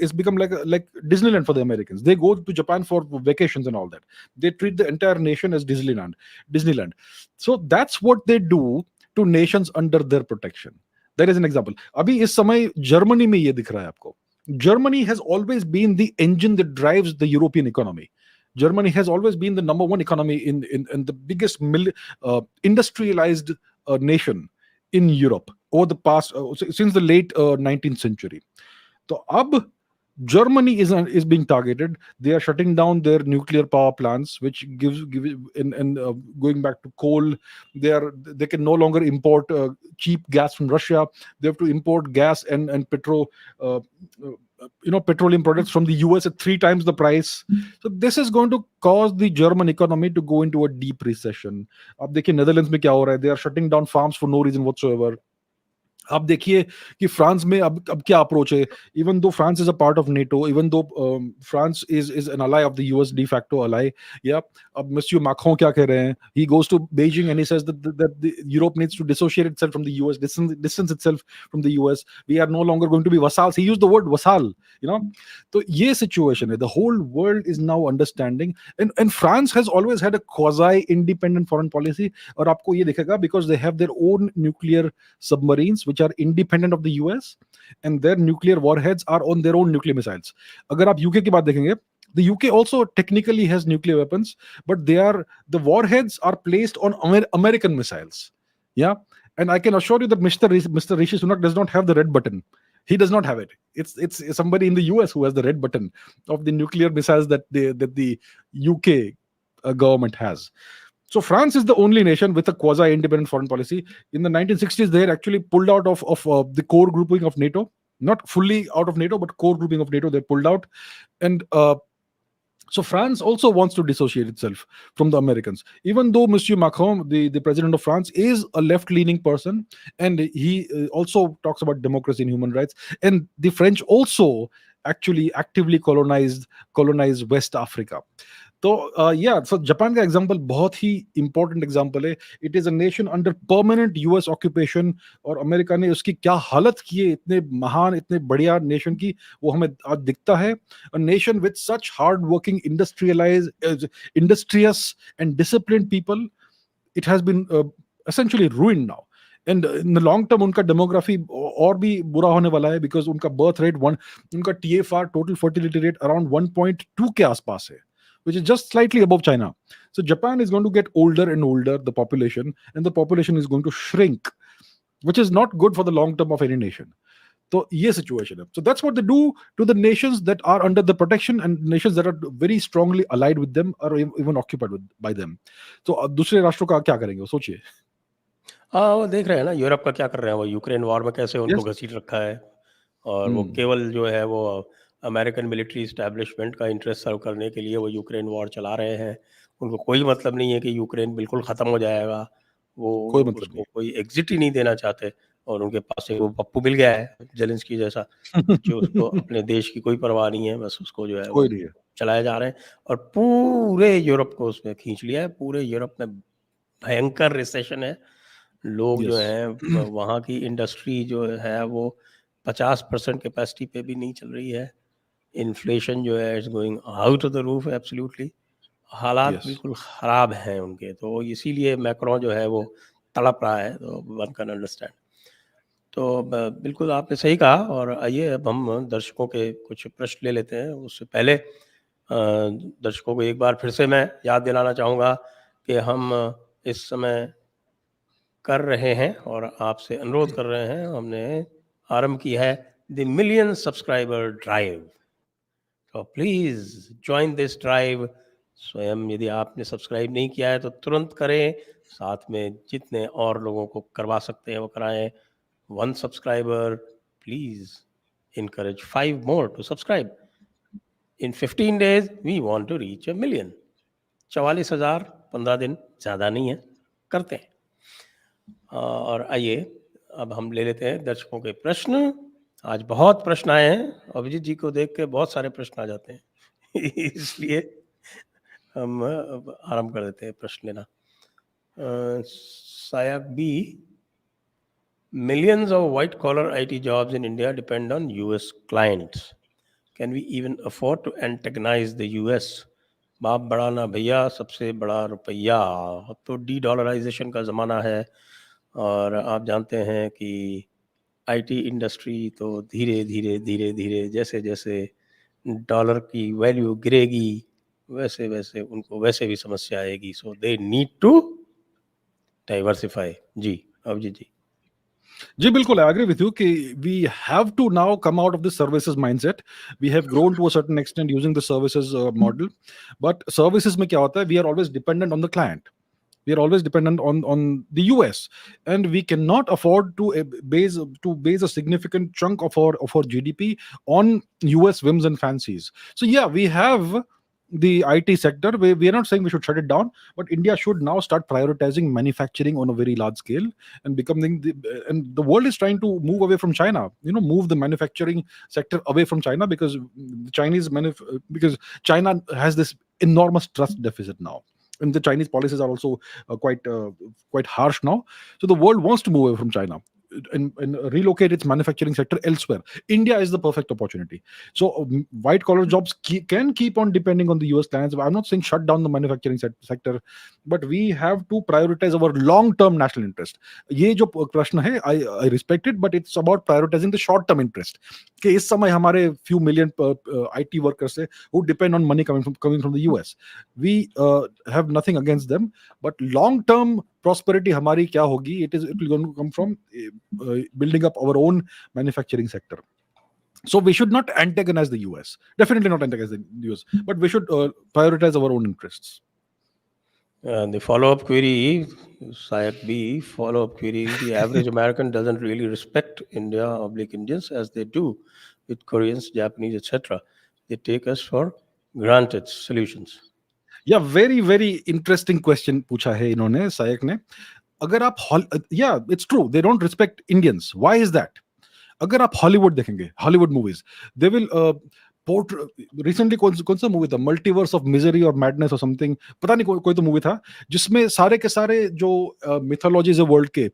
like Disneyland for the Americans. They go to Japan for vacations and all that. They treat the entire nation as Disneyland. So that's what they do to nations under their protection. That is an example. अभी इस समय Germany में ये दिख रहा है आपको. Germany has always been the engine that drives the European economy. Germany has always been the number one economy in the biggest industrialized nation in Europe over the past since the late 19th century. So अब Germany is being targeted. They are shutting down their nuclear power plants, which gives and going back to coal. They can no longer import cheap gas from Russia. They have to import gas and petroleum products from the US at 3 times the price. So this is going to cause the German economy to go into a deep recession. अब देखिए Netherlands में क्या हो रहा है? They are shutting down farms for no reason whatsoever. आप देखिए कि फ्रांस में अब क्या अप्रोच है. Even though France is a part of NATO, even though France is an ally of the US de facto ally, या अब Mister Macron क्या कह रहे हैं? He goes to Beijing and he says that Europe needs to dissociate itself from the US, distance itself from the US. We are no longer going to be vassals. He used the word vassal, तो ये situation है. The whole world is now understanding, and France has always had a quasi independent foreign policy. और आपको ये दिखेगा because they have their own nuclear submarines which are independent of the US, and their nuclear warheads are on their own nuclear missiles. अगर आप UK की बात देखेंगे, the UK also technically has nuclear weapons, but the warheads are placed on American missiles. Yeah, and I can assure you that Mr. Rishi Sunak does not have the red button. He does not have it. It's somebody in the US who has the red button of the nuclear missiles that the UK government has. So France is the only nation with a quasi-independent foreign policy. In the 1960s, they had actually pulled out of the core grouping of NATO. Not fully out of NATO, but core grouping of NATO, they pulled out. And so France also wants to dissociate itself from the Americans. Even though Monsieur Macron, the president of France, is a left-leaning person, and he also talks about democracy and human rights. And the French also actually actively colonized West Africa. तो so Japan का example बहुत ही important example है. It is a nation under permanent US occupation, और America ने उसकी क्या हालत की है इतने महान, इतने बढ़िया नेशन की, वो हमें आज दिखता है. A nation with such hard working, industrious and disciplined people, it has been essentially ruined now. And in the long term उनका डेमोग्राफी और भी बुरा होने वाला है, बिकॉज उनका बर्थ रेट उनका TFR, total fertility rate, around 1.2 के आसपास है, which is just slightly above China. So Japan is going to get older and older, the population, and the population is going to shrink, which is not good for the long term of any nation. So ये situation है. So that's what they do to the nations that are under the protection, and nations that are very strongly allied with them or even occupied by them. So दूसरे राष्ट्रों का क्या करेंगे, वो सोचिए. वो देख रहे हैं ना यूरोप का क्या कर रहे हैं. वो यूक्रेन वॉर में कैसे उनको घसीट रखा है, और वो केवल जो है वो अमेरिकन मिलिट्री इस्टेब्लिशमेंट का इंटरेस्ट सर्व करने के लिए वो यूक्रेन वॉर चला रहे हैं. उनको कोई मतलब नहीं है कि यूक्रेन बिल्कुल ख़त्म हो जाएगा. वो उसको कोई एग्जिट ही नहीं देना चाहते, और उनके पास एक वो पप्पू मिल गया है जेलेंस्की जैसा, जो उसको अपने देश की कोई परवाह नहीं है, बस उसको जो है वो चलाए जा रहे हैं, और पूरे यूरोप को उसमें खींच लिया है. पूरे यूरोप में भयंकर रिसेशन है. लोग जो हैं वहाँ की इंडस्ट्री जो है वो 50% कैपेसिटी पे भी नहीं चल रही है. इन्फ्लेशन जो है is going out of the roof absolutely. हालात बिल्कुल ख़राब हैं उनके. तो इसीलिए मैक्रोन जो है वो तड़प रहा है. तो वन कैन अंडरस्टैंड. तो बिल्कुल आपने सही कहा. और आइए अब हम दर्शकों के कुछ प्रश्न ले लेते हैं. उससे पहले दर्शकों को एक बार फिर से मैं याद दिलाना चाहूँगा कि हम इस समय कर रहे हैं और आपसे अनुरोध कर रहे हैं, हमने आरंभ की है the million subscriber drive. So please join this drive स्वयं यदि आपने सब्सक्राइब नहीं किया है तो तुरंत करें, साथ में जितने और लोगों को करवा सकते हैं वो कराएं. 1 subscriber, please encourage 5 more to subscribe. In 15 days we want to reach a million. 44,000 15 दिन ज़्यादा नहीं है, करते हैं. और आइए अब हम ले लेते हैं दर्शकों के प्रश्न. आज बहुत प्रश्न आए हैं, अभिजीत जी को देख के बहुत सारे प्रश्न आ जाते हैं इसलिए हम अब आरंभ कर देते हैं प्रश्न लेना. सायक B, millions of white collar IT jobs in India depend on US clients. Can we even afford to antagonize the US? बाप बड़ा ना भैया, सबसे बड़ा रुपया. अब तो डी-डॉलराइजेशन का ज़माना है और आप जानते हैं कि आईटी इंडस्ट्री तो धीरे धीरे धीरे धीरे जैसे जैसे डॉलर की वैल्यू गिरेगी वैसे वैसे उनको वैसे भी समस्या आएगी. So they need to diversify. जी अभिजीत जी. जी बिल्कुल, आई एग्री विथ यू कि we have to now come out of this services mindset. We have grown to a certain extent using the services model, but services में क्या होता है, we are always dependent on the client. We are always dependent on the US, and we cannot afford to base a significant chunk of our GDP on US whims and fancies. So yeah, we have the IT sector. We are not saying we should shut it down, but India should now start prioritizing manufacturing on a very large scale and becoming and the world is trying to move away from China, move the manufacturing sector away from China, because because China has this enormous trust deficit now, and the Chinese policies are also quite harsh now. So the world wants to move away from China and relocate its manufacturing sector elsewhere. India is the perfect opportunity. So white collar jobs can keep on depending on the US clients. I'm not saying shut down the manufacturing sector, but we have to prioritize our long term national interest. ये जो प्रश्न है, I respect it, but it's about prioritizing the short term interest. कि इस समय हमारे few million IT workers है who depend on money coming from the US. We have nothing against them, but long term prosperity हमारी क्या होगी? It will going to come from building up our own manufacturing sector. So we should not antagonize the US. Definitely not antagonize the US, but we should prioritize our own interests. The follow-up query, Sayak B, follow-up query, the average American doesn't really respect India oblique Indians as they do with Koreans, Japanese, etc. They take us for granted solutions. Yeah, very very interesting question पूछा है इन्होंने, सायक ने. अगर आप it's true, they don't respect Indians. Why is that? अगर आप Hollywood देखेंगे, Hollywood movies, they will recently कौन सा मूवी था, मल्टीवर्स ऑफ मिजरी और मैडनेस और समथिंग, पता नहीं कोई तो मूवी था जिसमें सारे के सारे जो मिथोलॉजीज है वर्ल्ड के,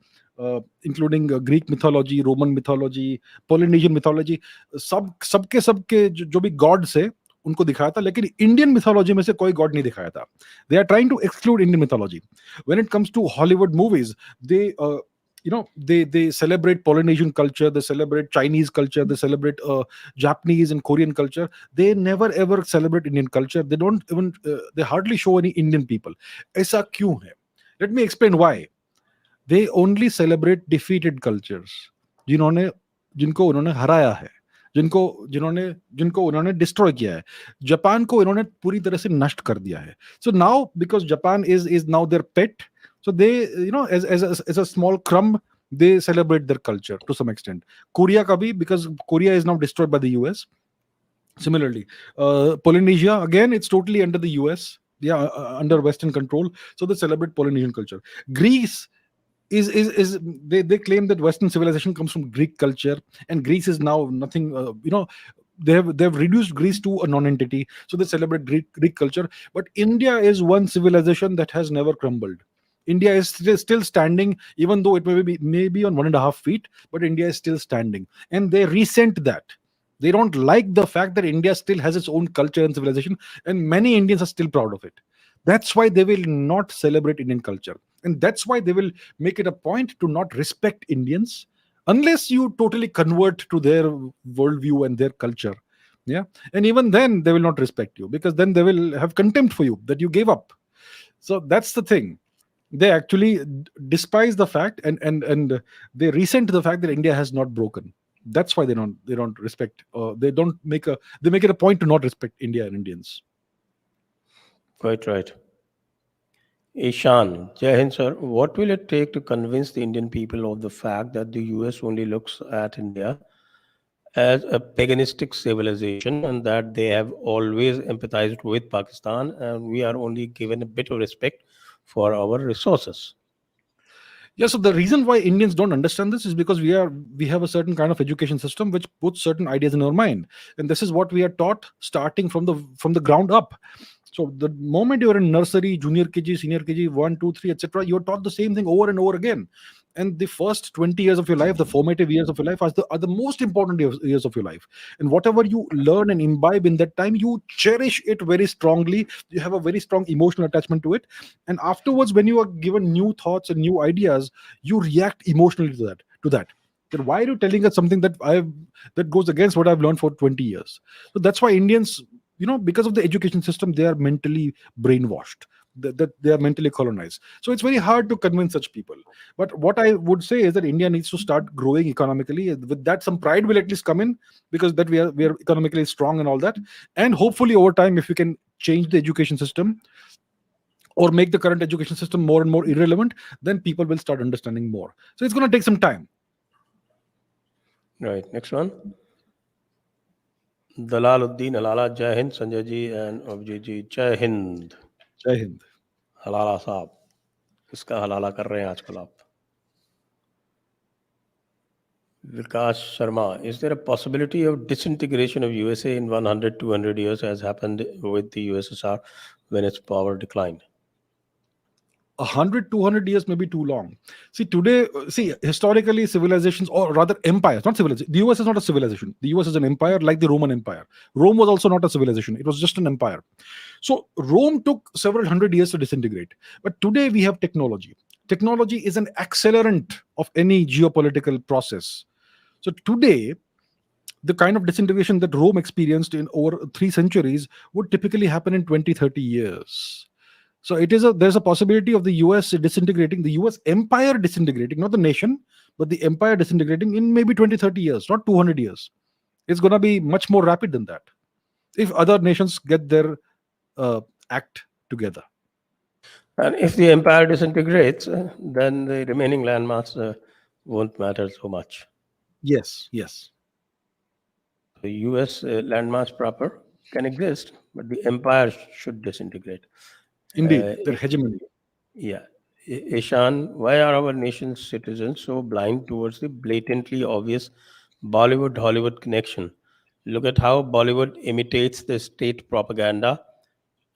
including Greek mythology, Roman mythology, Polynesian mythology, सबके जो भी गॉड्स है उनको दिखाया था, लेकिन इंडियन मिथोलॉजी में से कोई गॉड नहीं दिखाया था. They are trying to exclude Indian mythology. When it comes to Hollywood movies, they celebrate Polynesian culture, they celebrate Chinese culture, they celebrate Japanese and Korean culture. They never ever celebrate Indian culture. They don't even they hardly show any Indian people. ऐसा क्यों है? Let me explain why. They only celebrate defeated cultures, जिनको उन्होंने हराया है, जिनको उन्होंने destroy किया है. जापान को इन्होंने पूरी तरह से नष्ट कर दिया है. So now, because Japan is now their pet, so they, as a small crumb, they celebrate their culture to some extent. Korea ka bhi, because Korea is now destroyed by the US. Similarly, Polynesia, again, it's totally under the US, under Western control, so they celebrate Polynesian culture. Greece is they claim that Western civilization comes from Greek culture, and Greece is now nothing. They've reduced Greece to a non-entity, so they celebrate Greek culture. But India is one civilization that has never crumbled. India is still standing, even though it may be on 1.5 feet, but India is still standing, and they resent that. They don't like the fact that India still has its own culture and civilization, and many Indians are still proud of it. That's why they will not celebrate Indian culture, and that's why they will make it a point to not respect Indians unless you totally convert to their worldview and their culture. Yeah, and even then they will not respect you, because then they will have contempt for you that you gave up. So that's the thing. They actually despise the fact, and they resent the fact that India has not broken. That's why they don't respect. They make it a point to not respect India and Indians. Quite right. Ishan, Jai Hind sir, what will it take to convince the Indian people of the fact that the US only looks at India as a paganistic civilization and that they have always empathized with Pakistan and we are only given a bit of respect for our resources? Yeah, so the reason why Indians don't understand this is because we have a certain kind of education system which puts certain ideas in our mind, and this is what we are taught starting from the ground up. So the moment you're in nursery, junior KG, senior KG, 1, 2, 3, etc., you're taught the same thing over and over again. And the first 20 years of your life, the formative years of your life, are the most important years of your life. And whatever you learn and imbibe in that time, you cherish it very strongly. You have a very strong emotional attachment to it. And afterwards, when you are given new thoughts and new ideas, you react emotionally to that. Then why are you telling us something that goes against what I've learned for 20 years? So that's why Indians, because of the education system, they are mentally brainwashed, that they are mentally colonized. So it's very hard to convince such people. But what I would say is that India needs to start growing economically. With that, some pride will at least come in, because that we are economically strong and all that. And hopefully over time, if we can change the education system or make the current education system more and more irrelevant, then people will start understanding more. So it's going to take some time. Right. Next one. Dalaluddin Halala, Jai Hind, Sanjay ji and Abhijit ji, Jai Hind. Jai Hind. हलाला साहब, किसका हलाला कर रहे हैं आजकल आप? Vikas Sharma, is there a possibility of disintegration of USA in 100, 200 years as happened with the USSR when its power declined? 100, 200 years may be too long. Historically, civilizations, or rather empires, not civilization. The US is not a civilization. The US is an empire, like the Roman Empire. Rome was also not a civilization. It was just an empire. So Rome took several hundred years to disintegrate. But today we have technology. Technology is an accelerant of any geopolitical process. So today, the kind of disintegration that Rome experienced in over 3 centuries would typically happen in 20, 30 years. So there's a possibility of the US disintegrating, the US empire disintegrating, not the nation, but the empire disintegrating in maybe 20, 30 years, not 200 years. It's going to be much more rapid than that, if other nations get their act together. And if the empire disintegrates, then the remaining landmass won't matter so much. Yes. The US landmass proper can exist, but the empire should disintegrate. Indeed, their hegemony. Yeah. Ishan, why are our nation's citizens so blind towards the blatantly obvious Bollywood-Hollywood connection? Look at how Bollywood imitates the state propaganda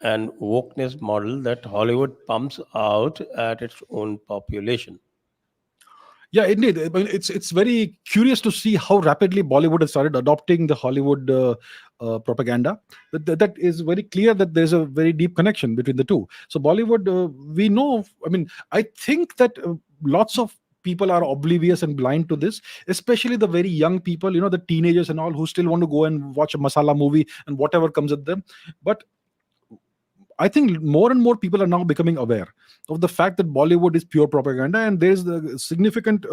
and wokeness model that Hollywood pumps out at its own population. Yeah, indeed. I mean, it's very curious to see how rapidly Bollywood has started adopting the Hollywood propaganda. That is very clear that there's a very deep connection between the two. So Bollywood, we know. I mean, I think that lots of people are oblivious and blind to this, especially the very young people. The teenagers and all, who still want to go and watch a masala movie and whatever comes at them. But I think more and more people are now becoming aware of the fact that Bollywood is pure propaganda, and there's the significant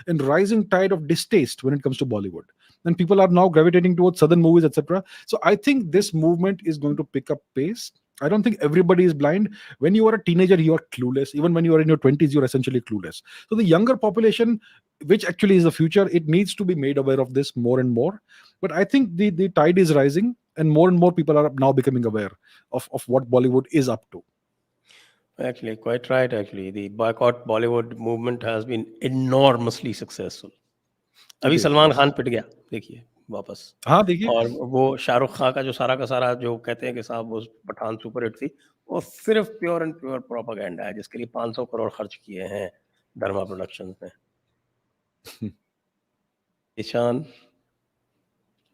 and rising tide of distaste when it comes to Bollywood. And people are now gravitating towards southern movies, etc. So I think this movement is going to pick up pace. I don't think everybody is blind. When you are a teenager, you are clueless. Even when you are in your 20s, you're essentially clueless. So the younger population, which actually is the future, it needs to be made aware of this more and more. But I think the tide is rising, and more people are now becoming aware of what Bollywood is up to. Actually, quite right. Actually, the boycott Bollywood movement has been enormously successful. अभी सलमान खान पिट गया, देखिए वापस। हाँ, देखिए। और वो शाहरुख खान का सारा का सारा जो कहते हैं कि साहब वो पठान सुपर हिट थी, वो सिर्फ प्योर एंड प्योर प्रोपेगेंडा है, जिसके लिए 500 करोड़ खर्च किए हैं धर्मा प्रोडक्शंस ने। Ishaan,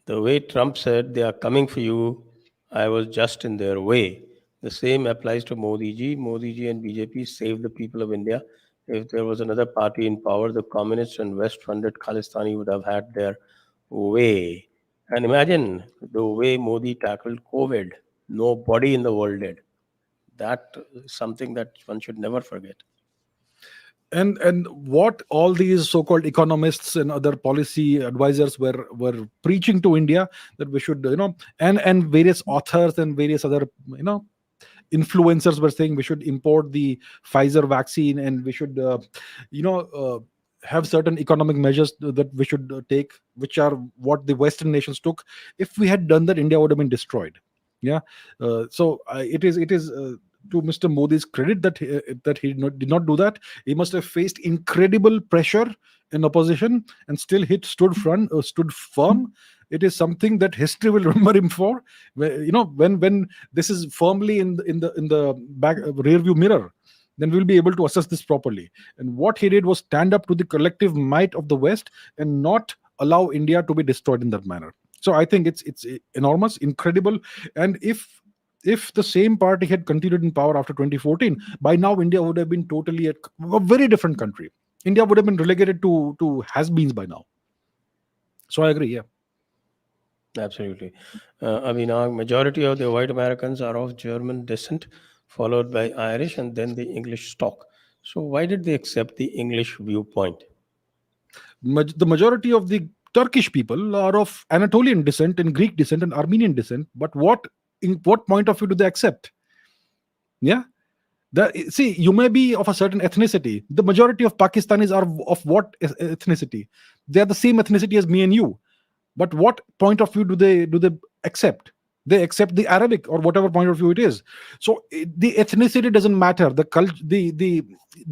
the way Trump said they are coming for you, I was just in their way. The same applies to Modi ji. Modi ji and BJP saved the people of India. If there was another party in power, the communists and West-funded Khalistani would have had their way. And imagine the way Modi tackled COVID. Nobody in the world did. That is something that one should never forget. And what all these so-called economists and other policy advisors were preaching to India, that we should, and various authors and various other, influencers were saying we should import the Pfizer vaccine, and we should, you know, have certain economic measures that we should take, which are what the Western nations took. If we had done that, India would have been destroyed. Yeah. It is to Mr. Modi's credit that he did not do that. He must have faced incredible pressure in opposition, and still he stood firm. It is something that history will remember him for. When this is firmly in the back rear view mirror, then we'll be able to assess this properly. And what he did was stand up to the collective might of the West and not allow India to be destroyed in that manner. So I think it's enormous, incredible. And if the same party had continued in power after 2014, by now India would have been totally a very different country. India would have been relegated to has-beens by now. So I agree, yeah. Absolutely. Now, majority of the white Americans are of German descent, followed by Irish and then the English stock. So why did they accept the English viewpoint? The majority of the Turkish people are of Anatolian descent and Greek descent and Armenian descent. But in what point of view do they accept? Yeah. See, you may be of a certain ethnicity. The majority of Pakistanis are of what ethnicity? They are the same ethnicity as me and you. But what point of view do they accept? They accept the Arabic or whatever point of view it is. So the ethnicity doesn't matter. The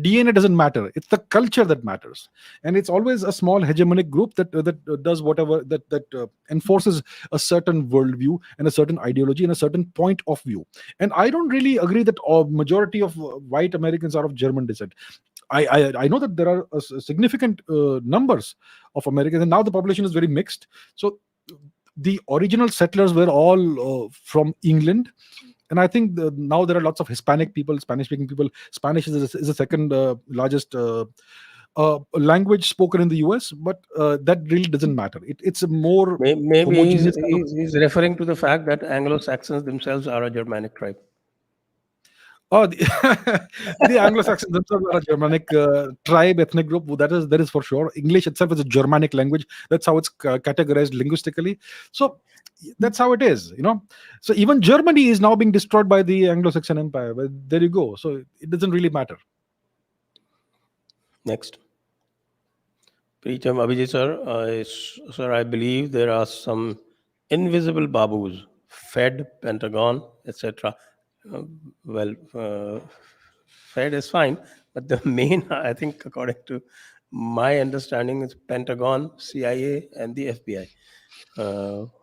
DNA doesn't matter. It's the culture that matters, and it's always a small hegemonic group that does whatever that enforces a certain worldview and a certain ideology and a certain point of view. And I don't really agree that majority of white Americans are of German descent. I know that there are significant numbers of Americans, and now the population is very mixed. So the original settlers were all from England, and I think now there are lots of Hispanic people, Spanish-speaking people. Spanish is the second largest language spoken in the US, but that really doesn't matter. It's a more Maybe homogeneous. he's referring to the fact that Anglo-Saxons themselves are a Germanic tribe. Oh, the Anglo-Saxons themselves are a Germanic tribe, ethnic group. That is for sure. English itself is a Germanic language. That's how it's categorized linguistically. So that's how it is, So even Germany is now being destroyed by the Anglo-Saxon Empire. But there you go. So it doesn't really matter. Next. PayTM Abhijit sir, I believe there are some invisible babus, Fed, Pentagon, etc. Fed is fine, but the main, I think, according to my understanding, is Pentagon, CIA, and the FBI,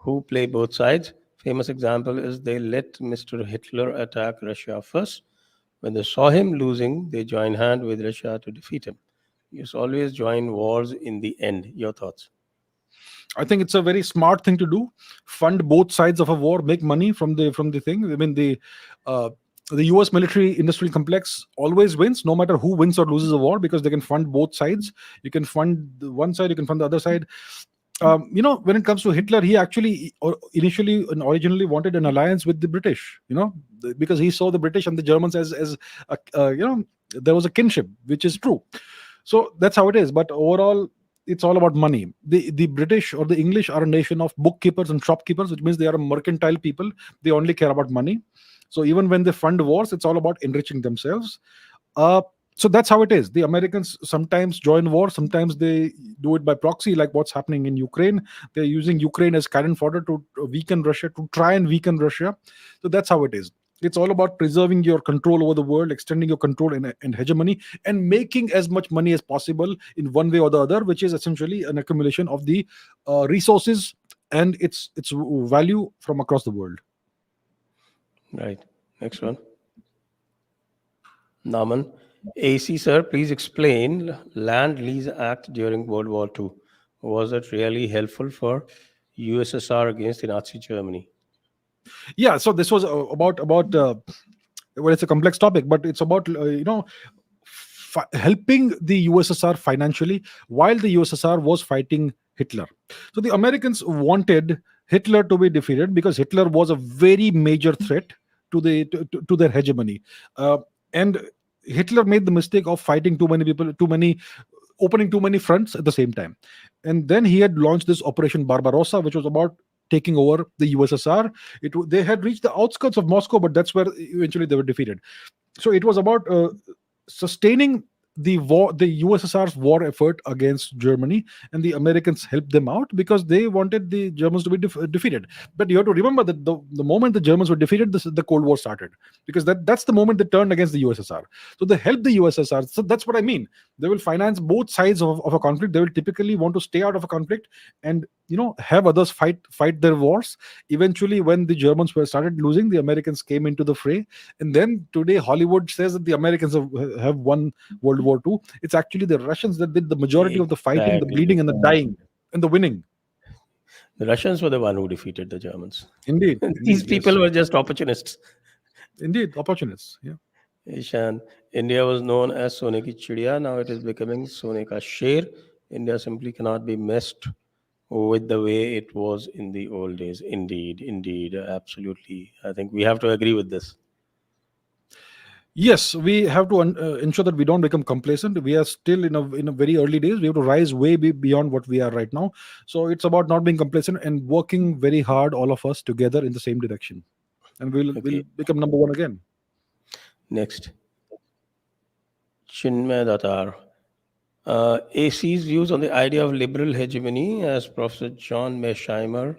who play both sides. Famous example is they let Mr. Hitler attack Russia first. When they saw him losing, they joined hand with Russia to defeat him. You always join wars in the end. Your thoughts? I think it's a very smart thing to do. Fund both sides of a war, make money from the thing. I mean, the US military industrial complex always wins, no matter who wins or loses a war, because they can fund both sides. You can fund one side, you can fund the other side. When it comes to Hitler, he actually initially and originally wanted an alliance with the British, because he saw the British and the Germans as there was a kinship, which is true. So that's how it is. But overall, it's all about money. The British or the English are a nation of bookkeepers and shopkeepers, which means they are a mercantile people. They only care about money. So even when they fund wars, it's all about enriching themselves. So that's how it is. The Americans sometimes join war, sometimes they do it by proxy, like what's happening in Ukraine. They're using Ukraine as cannon fodder to weaken Russia, to try and weaken Russia. So that's how it is. It's all about preserving your control over the world, extending your control and hegemony, and making as much money as possible in one way or the other, which is essentially an accumulation of the resources and its value from across the world. Right. Next one. Naman. AC, sir, please explain Land Lease Act during World War II. Was it really helpful for USSR against the Nazi Germany? Yeah, so this was about well, it's a complex topic, but it's about helping the USSR financially while the USSR was fighting Hitler. So the Americans wanted Hitler to be defeated because Hitler was a very major threat to their hegemony, and Hitler made the mistake of fighting too many people, opening too many fronts at the same time. And then he had launched this Operation Barbarossa, which was about taking over the USSR. They had reached the outskirts of Moscow, but that's where eventually they were defeated. So it was about sustaining the war, the USSR's war effort against Germany, and the Americans helped them out because they wanted the Germans to be defeated. But you have to remember that the moment the Germans were defeated, the Cold War started, because that's the moment they turned against the USSR. So they helped the USSR. So that's what I mean. They will finance both sides of a conflict. They will typically want to stay out of a conflict and have others fight their wars. Eventually, when the Germans were started losing, the Americans came into the fray, and then today Hollywood says that the Americans have won World War II. It's actually the Russians that did the majority of the fighting, the bleeding, Exactly. and the dying, and the winning. The Russians were the one who defeated the Germans. Indeed, These indeed, people yes, were just opportunists. indeed, opportunists. Yeah. Ishan, India was known as Sone ki Chidiya. Now it is becoming Sone ka Sher. India simply cannot be messed with the way it was in the old days. Indeed, absolutely. I think we have to agree with this. Yes, we have to ensure that we don't become complacent. We are still in a very early days. We have to rise way beyond what we are right now. So it's about not being complacent and working very hard, all of us together in the same direction, and we'll Okay, become number one again. next. Chinmay Datar. AC's views on the idea of liberal hegemony, as Professor John Mearsheimer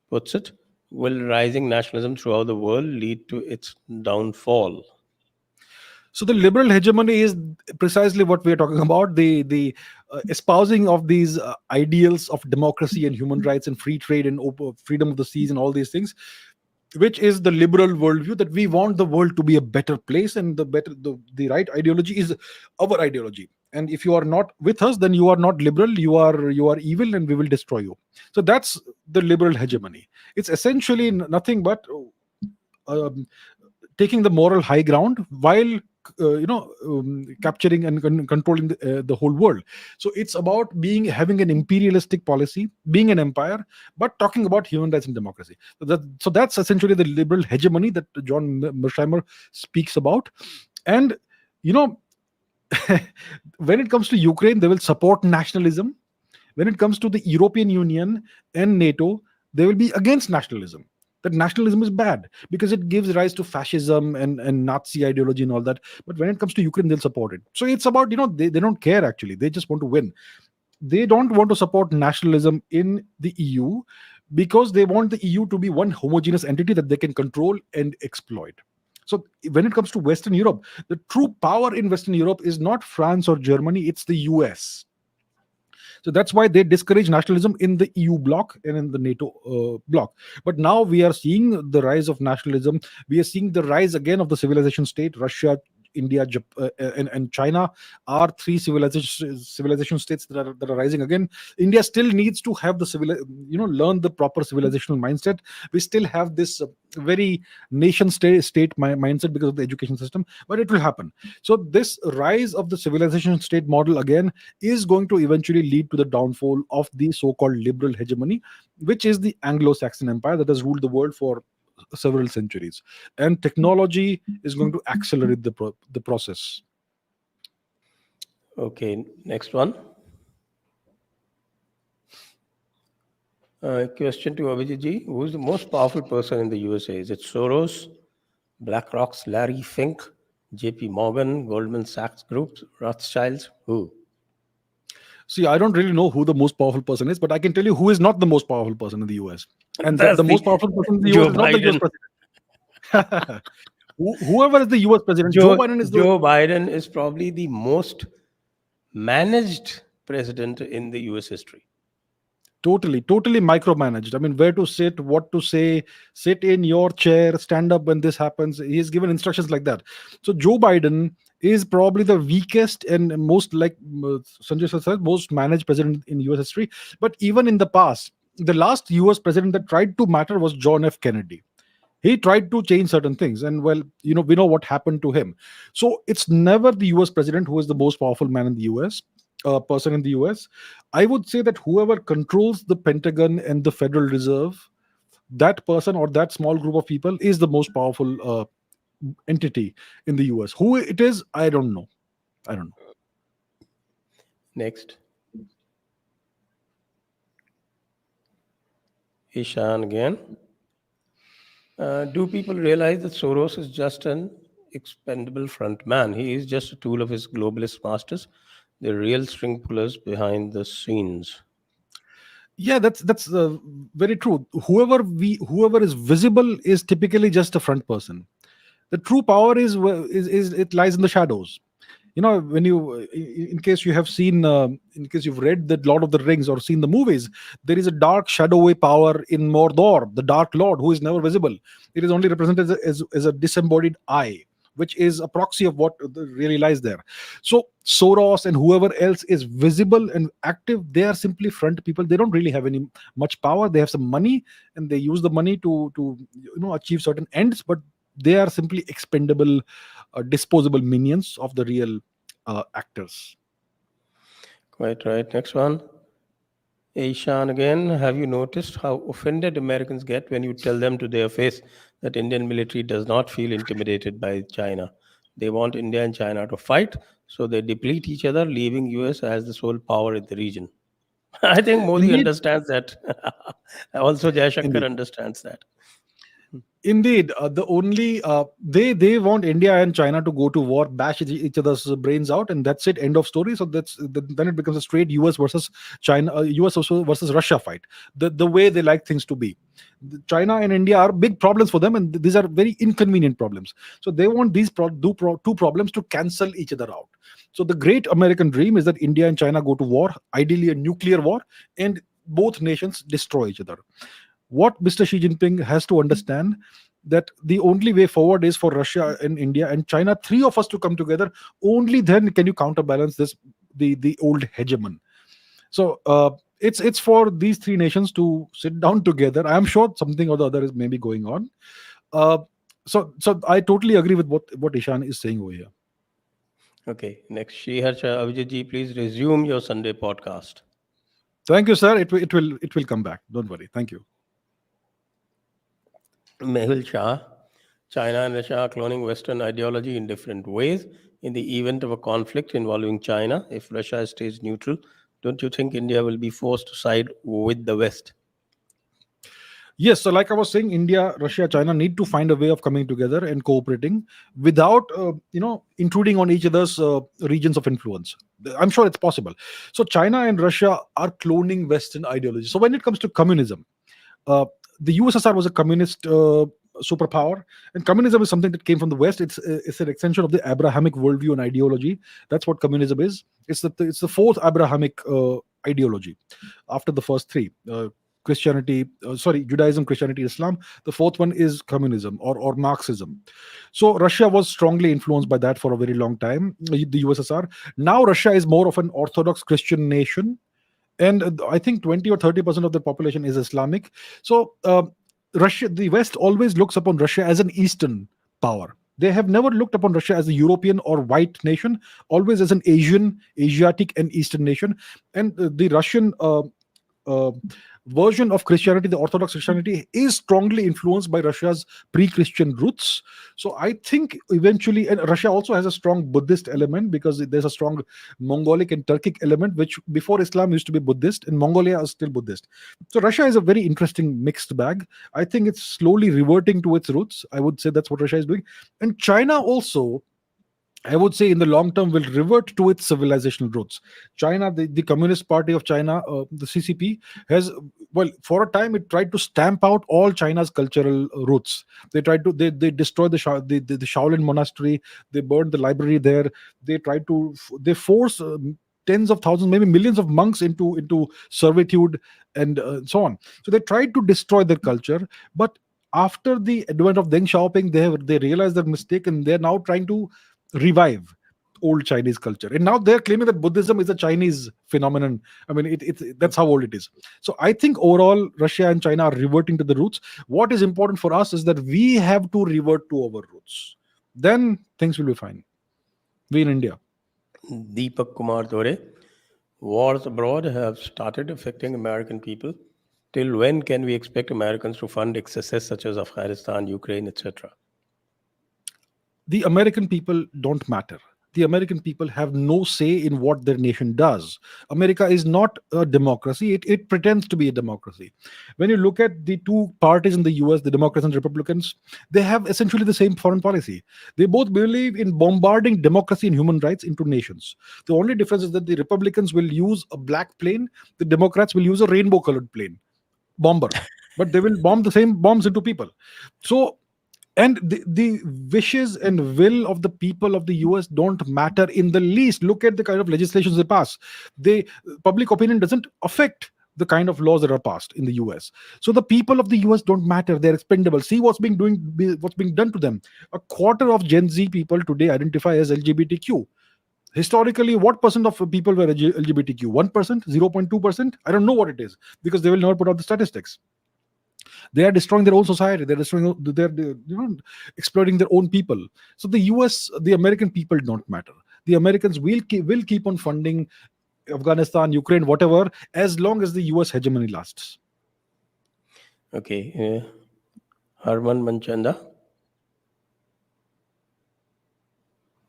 puts it, will rising nationalism throughout the world lead to its downfall? So the liberal hegemony is precisely what we are talking about: the espousing of these ideals of democracy and human rights and free trade and freedom of the seas and all these things, which is the liberal worldview, that we want the world to be a better place, and the right ideology is our ideology. And if you are not with us, then you are not liberal. You are evil, and we will destroy you. So that's the liberal hegemony. It's essentially nothing but um, taking the moral high ground while capturing and controlling the whole world. So it's about having an imperialistic policy, being an empire, but talking about human rights and democracy. So that's essentially the liberal hegemony that John Mearsheimer speaks about. And you know when it comes to Ukraine, they will support nationalism. When it comes to the European Union and NATO, they will be against nationalism. That nationalism is bad because it gives rise to fascism and Nazi ideology and all that. But when it comes to Ukraine, they'll support it. So it's about, they don't care actually. They just want to win. They don't want to support nationalism in the EU because they want the EU to be one homogeneous entity that they can control and exploit. So when it comes to Western Europe, the true power in Western Europe is not France or Germany, it's the US. So that's why they discourage nationalism in the EU bloc and in the NATO bloc. But now we are seeing the rise of nationalism. We are seeing the rise again of the civilization state. Russia, India, and China are three civilization states that are rising again. India still needs to have learn the proper civilizational mindset. We still have this very nation state mindset because of the education system, but it will happen. So this rise of the civilization state model again is going to eventually lead to the downfall of the so-called liberal hegemony, which is the Anglo-Saxon empire that has ruled the world for several centuries. And technology is going to accelerate the process. Okay, next one. Question to Abhijit ji. Who is the most powerful person in the USA? Is it Soros, BlackRock's Larry Fink, JP Morgan, Goldman Sachs Group, Rothschilds? Who? See, I don't really know who the most powerful person is, but I can tell you who is not the most powerful person in the US. And That's the most powerful person in the US Joe is not the US Biden. president. Whoever is the US president, Joe Biden is Joe Biden is probably the most managed president in the US history. totally micromanaged. I mean, where to sit, what to say, sit in your chair, stand up when this happens. He's given instructions like that. So Joe Biden is probably the weakest and most, like Sanjay said, most managed president in US history. But even in the past, the last US president that tried to matter was John F. Kennedy. He tried to change certain things, and well, we know what happened to him. So it's never the US president who is the most powerful man in the US, person in the US. I would say that whoever controls the Pentagon and the Federal Reserve, that person or that small group of people is the most powerful entity in the US. Who it is, I don't know. Next. Ishan again. Do people realize that Soros is just an expendable front man? He is just a tool of his globalist masters, the real string pullers behind the scenes. Yeah, that's very true. Whoever is visible is typically just a front person. The true power is it lies in the shadows. When you, in case you have seen, in case you've read the Lord of the Rings or seen the movies, there is a dark shadowy power in Mordor, the Dark Lord, who is never visible. It is only represented as a disembodied eye, which is a proxy of what really lies there. So Soros and whoever else is visible and active, they are simply front people. They don't really have any much power. They have some money, and they use the money to achieve certain ends, but they are simply expendable, disposable minions of the real actors. Quite right. Next one. Ishan again. Have you noticed how offended Americans get when you tell them to their face that Indian military does not feel intimidated by China? They want India and China to fight, so they deplete each other, leaving US as the sole power in the region. I think Modi Indeed, understands that. Also, Jaishankar indeed. understands that. Indeed, the only they want India and China to go to war, bash each other's brains out, and that's it. End of story. So then it becomes a straight U.S. versus China, U.S. also versus Russia fight. The way they like things to be. China and India are big problems for them, and these are very inconvenient problems. So they want these two problems to cancel each other out. So the great American dream is that India and China go to war, ideally a nuclear war, and both nations destroy each other. What Mr. Xi Jinping has to understand, that the only way forward is for Russia and India and China, three of us to come together. Only then can you counterbalance the old hegemon. So it's for these three nations to sit down together. I am sure something or the other is maybe going on. Uh, so I totally agree with what Ishan is saying over here. Okay, next, Sriharsha Abhijit ji, please resume your Sunday podcast. Thank you, sir. It will come back. Don't worry. Thank you. Mehul Shah, China and Russia are cloning Western ideology in different ways. In the event of a conflict involving China, if Russia stays neutral, don't you think India will be forced to side with the West? Yes, so like I was saying, India, Russia, China need to find a way of coming together and cooperating without, intruding on each other's regions of influence. I'm sure it's possible. So China and Russia are cloning Western ideology. So when it comes to communism, uh, the USSR was a communist superpower, and communism is something that came from the West. It's an extension of the Abrahamic worldview and ideology. That's what communism is. It's the fourth Abrahamic ideology after the first three. Judaism, Christianity, Islam. The fourth one is communism or Marxism. So Russia was strongly influenced by that for a very long time, the USSR. Now Russia is more of an Orthodox Christian nation, and I think 20 or 30% of the population is Islamic. So the West always looks upon Russia as an Eastern power. They have never looked upon Russia as a European or white nation, always as an Asiatic and Eastern nation. And the Russian uh, version of Christianity, the Orthodox Christianity, is strongly influenced by Russia's pre-Christian roots. So I think eventually, and Russia also has a strong Buddhist element, because there's a strong Mongolic and Turkic element, which before Islam used to be Buddhist, and Mongolia is still Buddhist. So Russia is a very interesting mixed bag. I think it's slowly reverting to its roots. I would say that's what Russia is doing. And China also, I would say, in the long term, will revert to its civilizational roots. China, the Communist Party of China, the CCP, has, well, for a time, it tried to stamp out all China's cultural roots. They destroyed the Shaolin monastery. They burned the library there. They force tens of thousands, maybe millions of monks into servitude, and so on. So they tried to destroy their culture, but after the advent of Deng Xiaoping, they realized their mistake, and they're now trying to revive old Chinese culture. And now they're claiming that Buddhism is a Chinese phenomenon. I mean, that's how old it is. So I think overall, Russia and China are reverting to the roots. What is important for us is that we have to revert to our roots. Then things will be fine. We in India. Deepak Kumar Dore, wars abroad have started affecting American people. Till when can we expect Americans to fund excesses such as Afghanistan, Ukraine, etc.? The American people don't matter. the American people have no say in what their nation does. America is not a democracy. It pretends to be a democracy. When you look at the two parties in the US, the Democrats and Republicans, they have essentially the same foreign policy. They both believe in bombarding democracy and human rights into nations. The only difference is that the Republicans will use a black plane, the Democrats will use a rainbow colored plane, bomber. But they will bomb the same bombs into people. So, and the wishes and will of the people of the US don't matter in the least. Look at the kind of legislations they pass. They Public opinion doesn't affect the kind of laws that are passed in the US. So the people of the US don't matter. They're expendable. See what's being done to them. A quarter of Gen Z people today identify as LGBTQ. Historically, what percent of people were LGBTQ? 1%, 0.2%? I don't know what it is, because they will never put out the statistics. They are destroying their own society. They're exploiting their own people. So the American people don't matter. The Americans will keep on funding Afghanistan, Ukraine, whatever, as long as the US hegemony lasts. Okay, Harman Manchanda.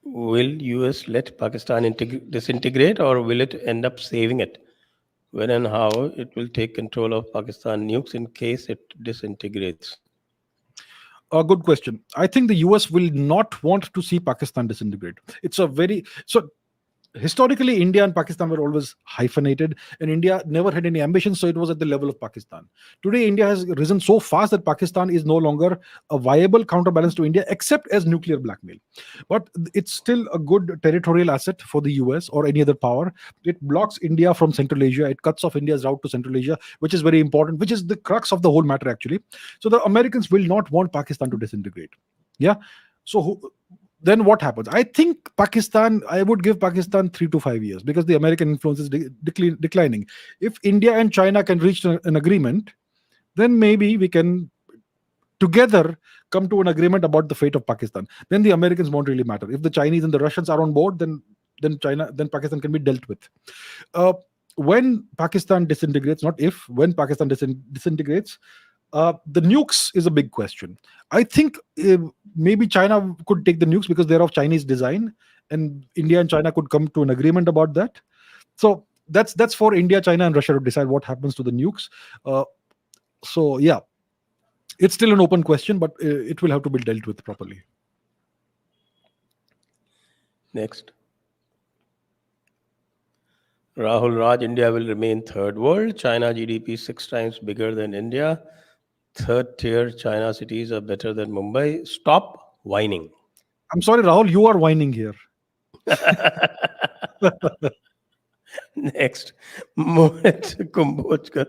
Will US let Pakistan disintegrate, or will it end up saving it? When and how it will take control of Pakistan nukes in case it disintegrates? A good question. I think the US will not want to see Pakistan disintegrate. Historically, India and Pakistan were always hyphenated, and India never had any ambition, so it was at the level of Pakistan. Today, India has risen so fast that Pakistan is no longer a viable counterbalance to India, except as nuclear blackmail. But it's still a good territorial asset for the US or any other power. It blocks India from Central Asia. It cuts off India's route to Central Asia, which is very important, which is the crux of the whole matter, actually. So the Americans will not want Pakistan to disintegrate. Yeah. So then what happens? I think I would give Pakistan 3 to 5 years, because the American influence is declining. If India and China can reach an agreement, then maybe we can together come to an agreement about the fate of Pakistan. Then the Americans won't really matter. If the Chinese and the Russians are on board, then Pakistan can be dealt with. When Pakistan disintegrates, not if, when Pakistan disintegrates, the nukes is a big question. I think maybe China could take the nukes because they're of Chinese design, and India and China could come to an agreement about that. So that's for India, China, and Russia to decide what happens to the nukes. So yeah, it's still an open question, but it will have to be dealt with properly. Next. Rahul Raj, India will remain third world. China GDP 6 times bigger than India. Third tier China cities are better than Mumbai. Stop whining. I'm sorry, Rahul, you are whining here. Next, Mohit Kumbhojkar.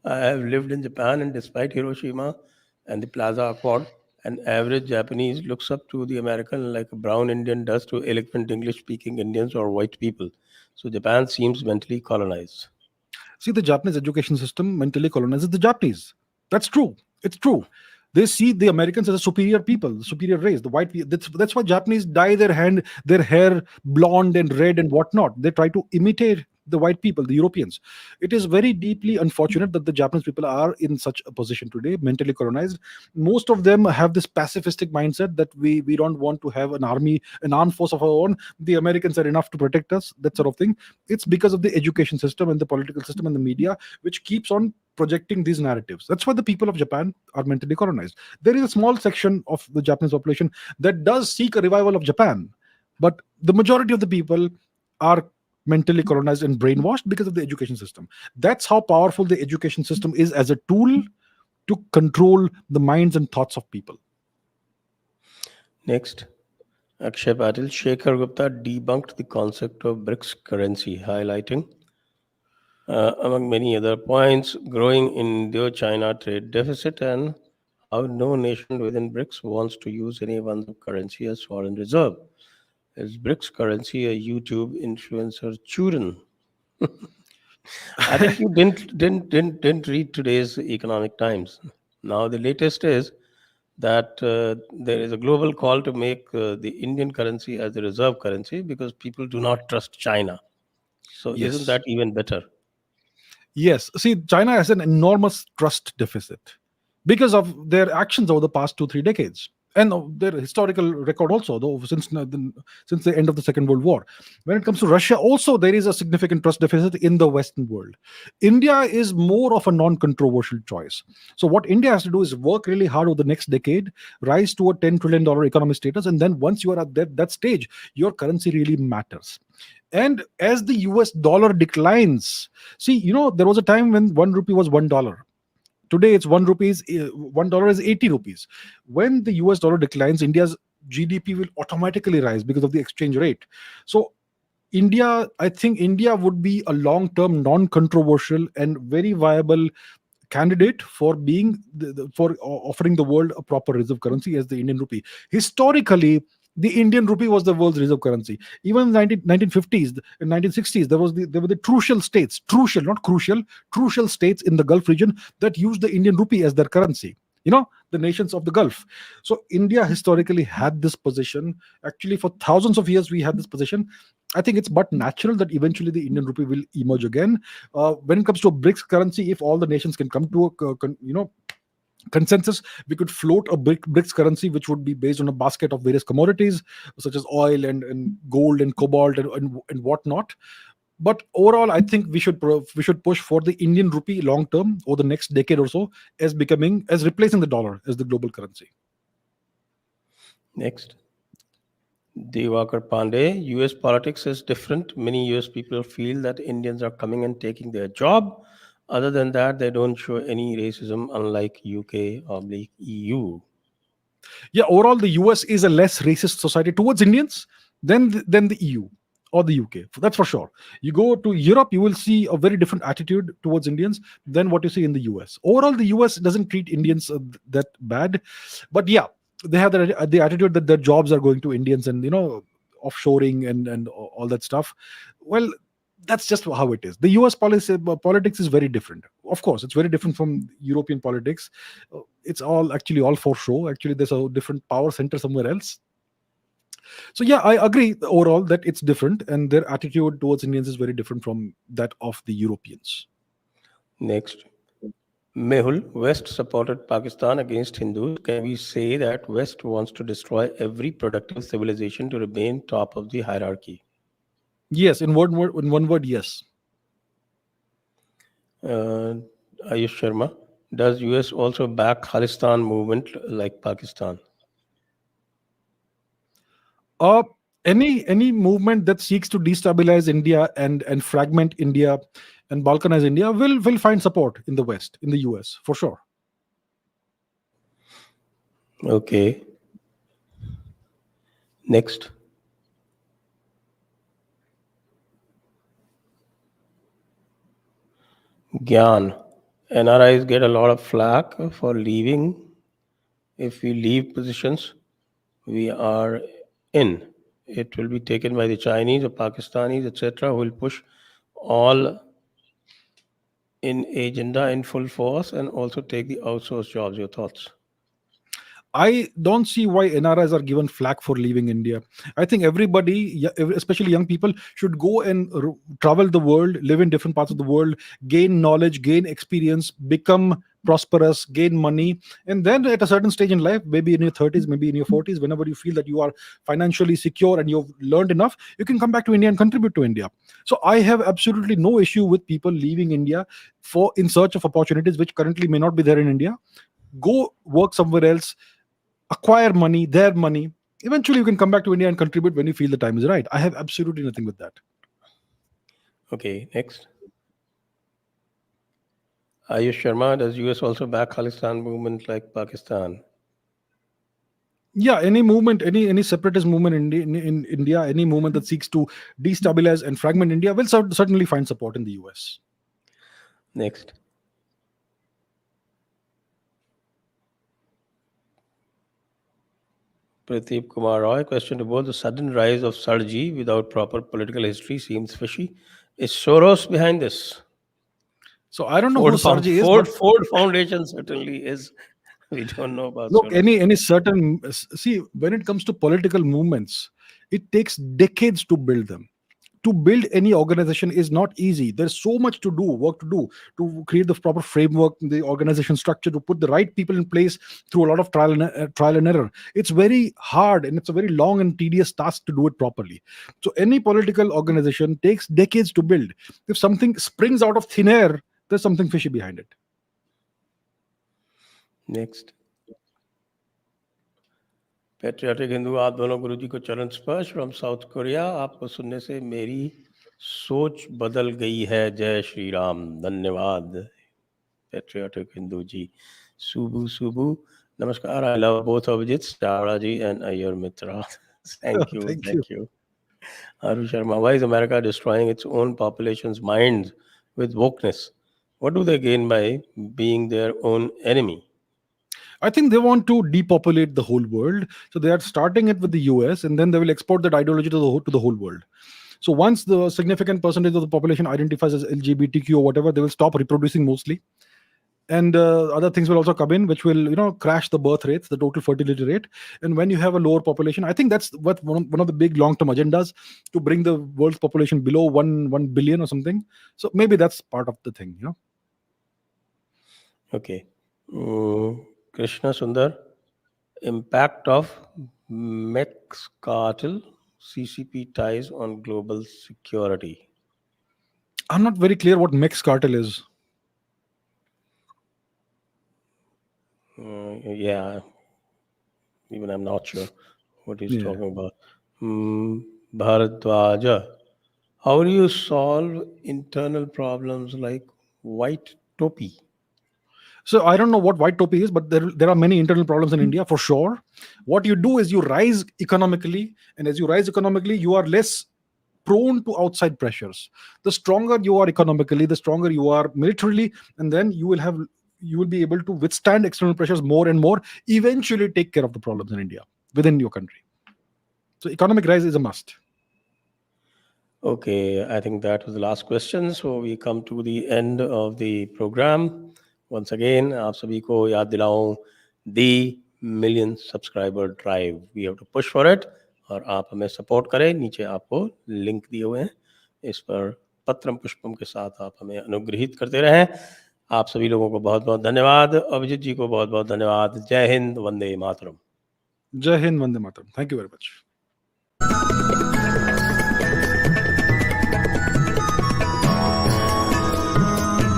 I have lived in Japan, and despite Hiroshima and the Plaza Accord, an average Japanese looks up to the American like a brown Indian does to eloquent English-speaking Indians or white people. So Japan seems mentally colonized. See, the Japanese education system mentally colonizes the Japanese. That's true. It's true. They see the Americans as a superior people, superior race. The white people. That's why Japanese dye their hair blonde and red and whatnot. They try to imitate the white people, the Europeans. It is very deeply unfortunate that the Japanese people are in such a position today, mentally colonized. Most of them have this pacifistic mindset that we don't want to have an army, an armed force of our own. The Americans are enough to protect us, that sort of thing. It's because of the education system and the political system and the media, which keeps on projecting these narratives. That's why the people of Japan are mentally colonized. There is a small section of the Japanese population that does seek a revival of Japan, but the majority of the people are mentally colonized and brainwashed because of the education system. That's how powerful the education system is as a tool to control the minds and thoughts of people. Next, Akshay Patil. Shekhar Gupta debunked the concept of BRICS currency, highlighting, among many other points, growing Indo-China trade deficit and how no nation within BRICS wants to use any one's currency as foreign reserve. Is BRICS currency a YouTube influencer churn? I think you didn't read today's Economic Times. Now the latest is that there is a global call to make the Indian currency as the reserve currency because people do not trust China. So Yes. isn't that even better? Yes. See, China has an enormous trust deficit because of their actions over the past 2-3 decades. and their historical record also, though, since the end of the Second World War. When it comes to Russia, also there is a significant trust deficit in the Western world. India is more of a non-controversial choice. So what India has to do is work really hard over the next decade, rise to a $10 trillion economic status, and then once you are at that stage, your currency really matters. And as the US dollar declines, see, there was a time when 1 rupee was $1. Today it's $1 is 80 rupees. When the US dollar declines, India's GDP will automatically rise because of the exchange rate. So I think India would be a long-term, non-controversial, and very viable candidate for offering the world a proper reserve currency as the Indian rupee. Historically, the Indian rupee was the world's reserve currency. Even in the 1950s and 1960s, there were the crucial states, crucial, not crucial, crucial states in the Gulf region that used the Indian rupee as their currency. The nations of the Gulf. So India historically had this position. Actually, for thousands of years, we had this position. I think it's but natural that eventually the Indian rupee will emerge again. When it comes to a BRICS currency, if all the nations can come to a consensus, we could float a BRICS currency, which would be based on a basket of various commodities such as oil and gold and cobalt and whatnot. But overall, I think we should push for the Indian rupee long term over the next decade or so as replacing the dollar as the global currency. Next, Diwakar Pandey. US politics is different. Many US people feel that Indians are coming and taking their job. Other than that, they don't show any racism, unlike UK or the EU. Yeah, overall, the US is a less racist society towards Indians than the EU or the UK. That's for sure. You go to Europe, you will see a very different attitude towards Indians than what you see in the US. Overall, the US doesn't treat Indians that bad, but yeah, they have the attitude that their jobs are going to Indians and offshoring and all that stuff. Well, that's just how it is. The US politics is very different. Of course, it's very different from European politics. It's actually all for show. Actually, there's a different power center somewhere else. So yeah, I agree overall that it's different, and their attitude towards Indians is very different from that of the Europeans. Next, Mehul. West supported Pakistan against Hindus. Can we say that West wants to destroy every productive civilization to remain top of the hierarchy? Yes, in one word, yes. Ayush Sharma. Does US also back Khalistan movement like Pakistan? Any movement that seeks to destabilize India and fragment India and balkanize India will find support in the West, in the US, for sure. Okay. Next. Gyan. NRIs get a lot of flack for leaving. If we leave positions we are in, it will be taken by the Chinese or Pakistanis, etc., who will push all in agenda in full force and also take the outsourced jobs. Your thoughts? I don't see why NRIs are given flack for leaving India. I think everybody, especially young people, should go and travel the world, live in different parts of the world, gain knowledge, gain experience, become prosperous, gain money, and then at a certain stage in life, maybe in your 30s, maybe in your 40s, whenever you feel that you are financially secure and you've learned enough, you can come back to India and contribute to India. So I have absolutely no issue with people leaving India in search of opportunities which currently may not be there in India. Go work somewhere else, acquire money, their money. Eventually, you can come back to India and contribute when you feel the time is right. I have absolutely nothing with that. Okay, next. Ayush Sharma. Does US also back Khalistan movement like Pakistan? Yeah, any movement, any separatist movement in India, any movement that seeks to destabilize and fragment India will certainly find support in the US. Next. Pradeep Kumar Roy. Question to both. The sudden rise of Sarji without proper political history seems fishy. Is Soros behind this? So I don't know who Sarji is, Ford, but Ford Foundation certainly is. We don't know about look, Soros. any certain, see, when it comes to political movements, it takes decades to build them. to build any organization is not easy. There's so much to do, work to do, to create the proper framework, the organization structure, to put the right people in place through a lot of trial and error. It's very hard, and it's a very long and tedious task to do it properly. So any political organization takes decades to build. If something springs out of thin air, there's something fishy behind it. Next, patriotic Hindu, आप दोनों गुरुजी को चरण स्पर्श from south Korea. आपको सुनने से मेरी सोच बदल गई है, जय श्री राम। धन्यवाद पैट्रियाटिक हिंदू जी। सुबु सुबु, नमस्कार, I love both Abhijit Chawda ji and Iyer Mitra. Thank you, thank you. Aru Sharma, why is America destroying its own population's minds with wokeness? What do they gain by being their own enemy? I think they want to depopulate the whole world. So they are starting it with the US, and then they will export that ideology to the whole world. So once the significant percentage of the population identifies as LGBTQ or whatever, they will stop reproducing mostly. And other things will also come in, which will, crash the birth rates, the total fertility rate. And when you have a lower population, I think that's what one of the big long-term agendas, to bring the world's population below 1 billion or something. So maybe that's part of the thing, Okay. Krishna Sundar, impact of Mex cartel CCP ties on global security. I'm not very clear what Mex cartel is. Yeah, even I'm not sure what he's talking about. Bharadwaja, how do you solve internal problems like white topi? So I don't know what white topi is, but there are many internal problems in India for sure. What you do is you rise economically, and as you rise economically, you are less prone to outside pressures. The stronger you are economically, the stronger you are militarily, and then you will be able to withstand external pressures more and more, eventually take care of the problems in India within your country. So economic rise is a must. Okay, I think that was the last question. So we come to the end of the program. Once again, आप सभी को याद दिलाऊं, the million subscriber drive. We have to push for it. और आप हमें support करें। नीचे आपको लिंक दिए हुए हैं, इस पर पत्रम पुष्पम के साथ आप हमें अनुग्रहित करते रहें। आप सभी लोगों को बहुत बहुत धन्यवाद। अभिजीत जी को बहुत बहुत धन्यवाद। जय Hind, Vande Mataram. Jai Hind, Vande Mataram. Thank you very much.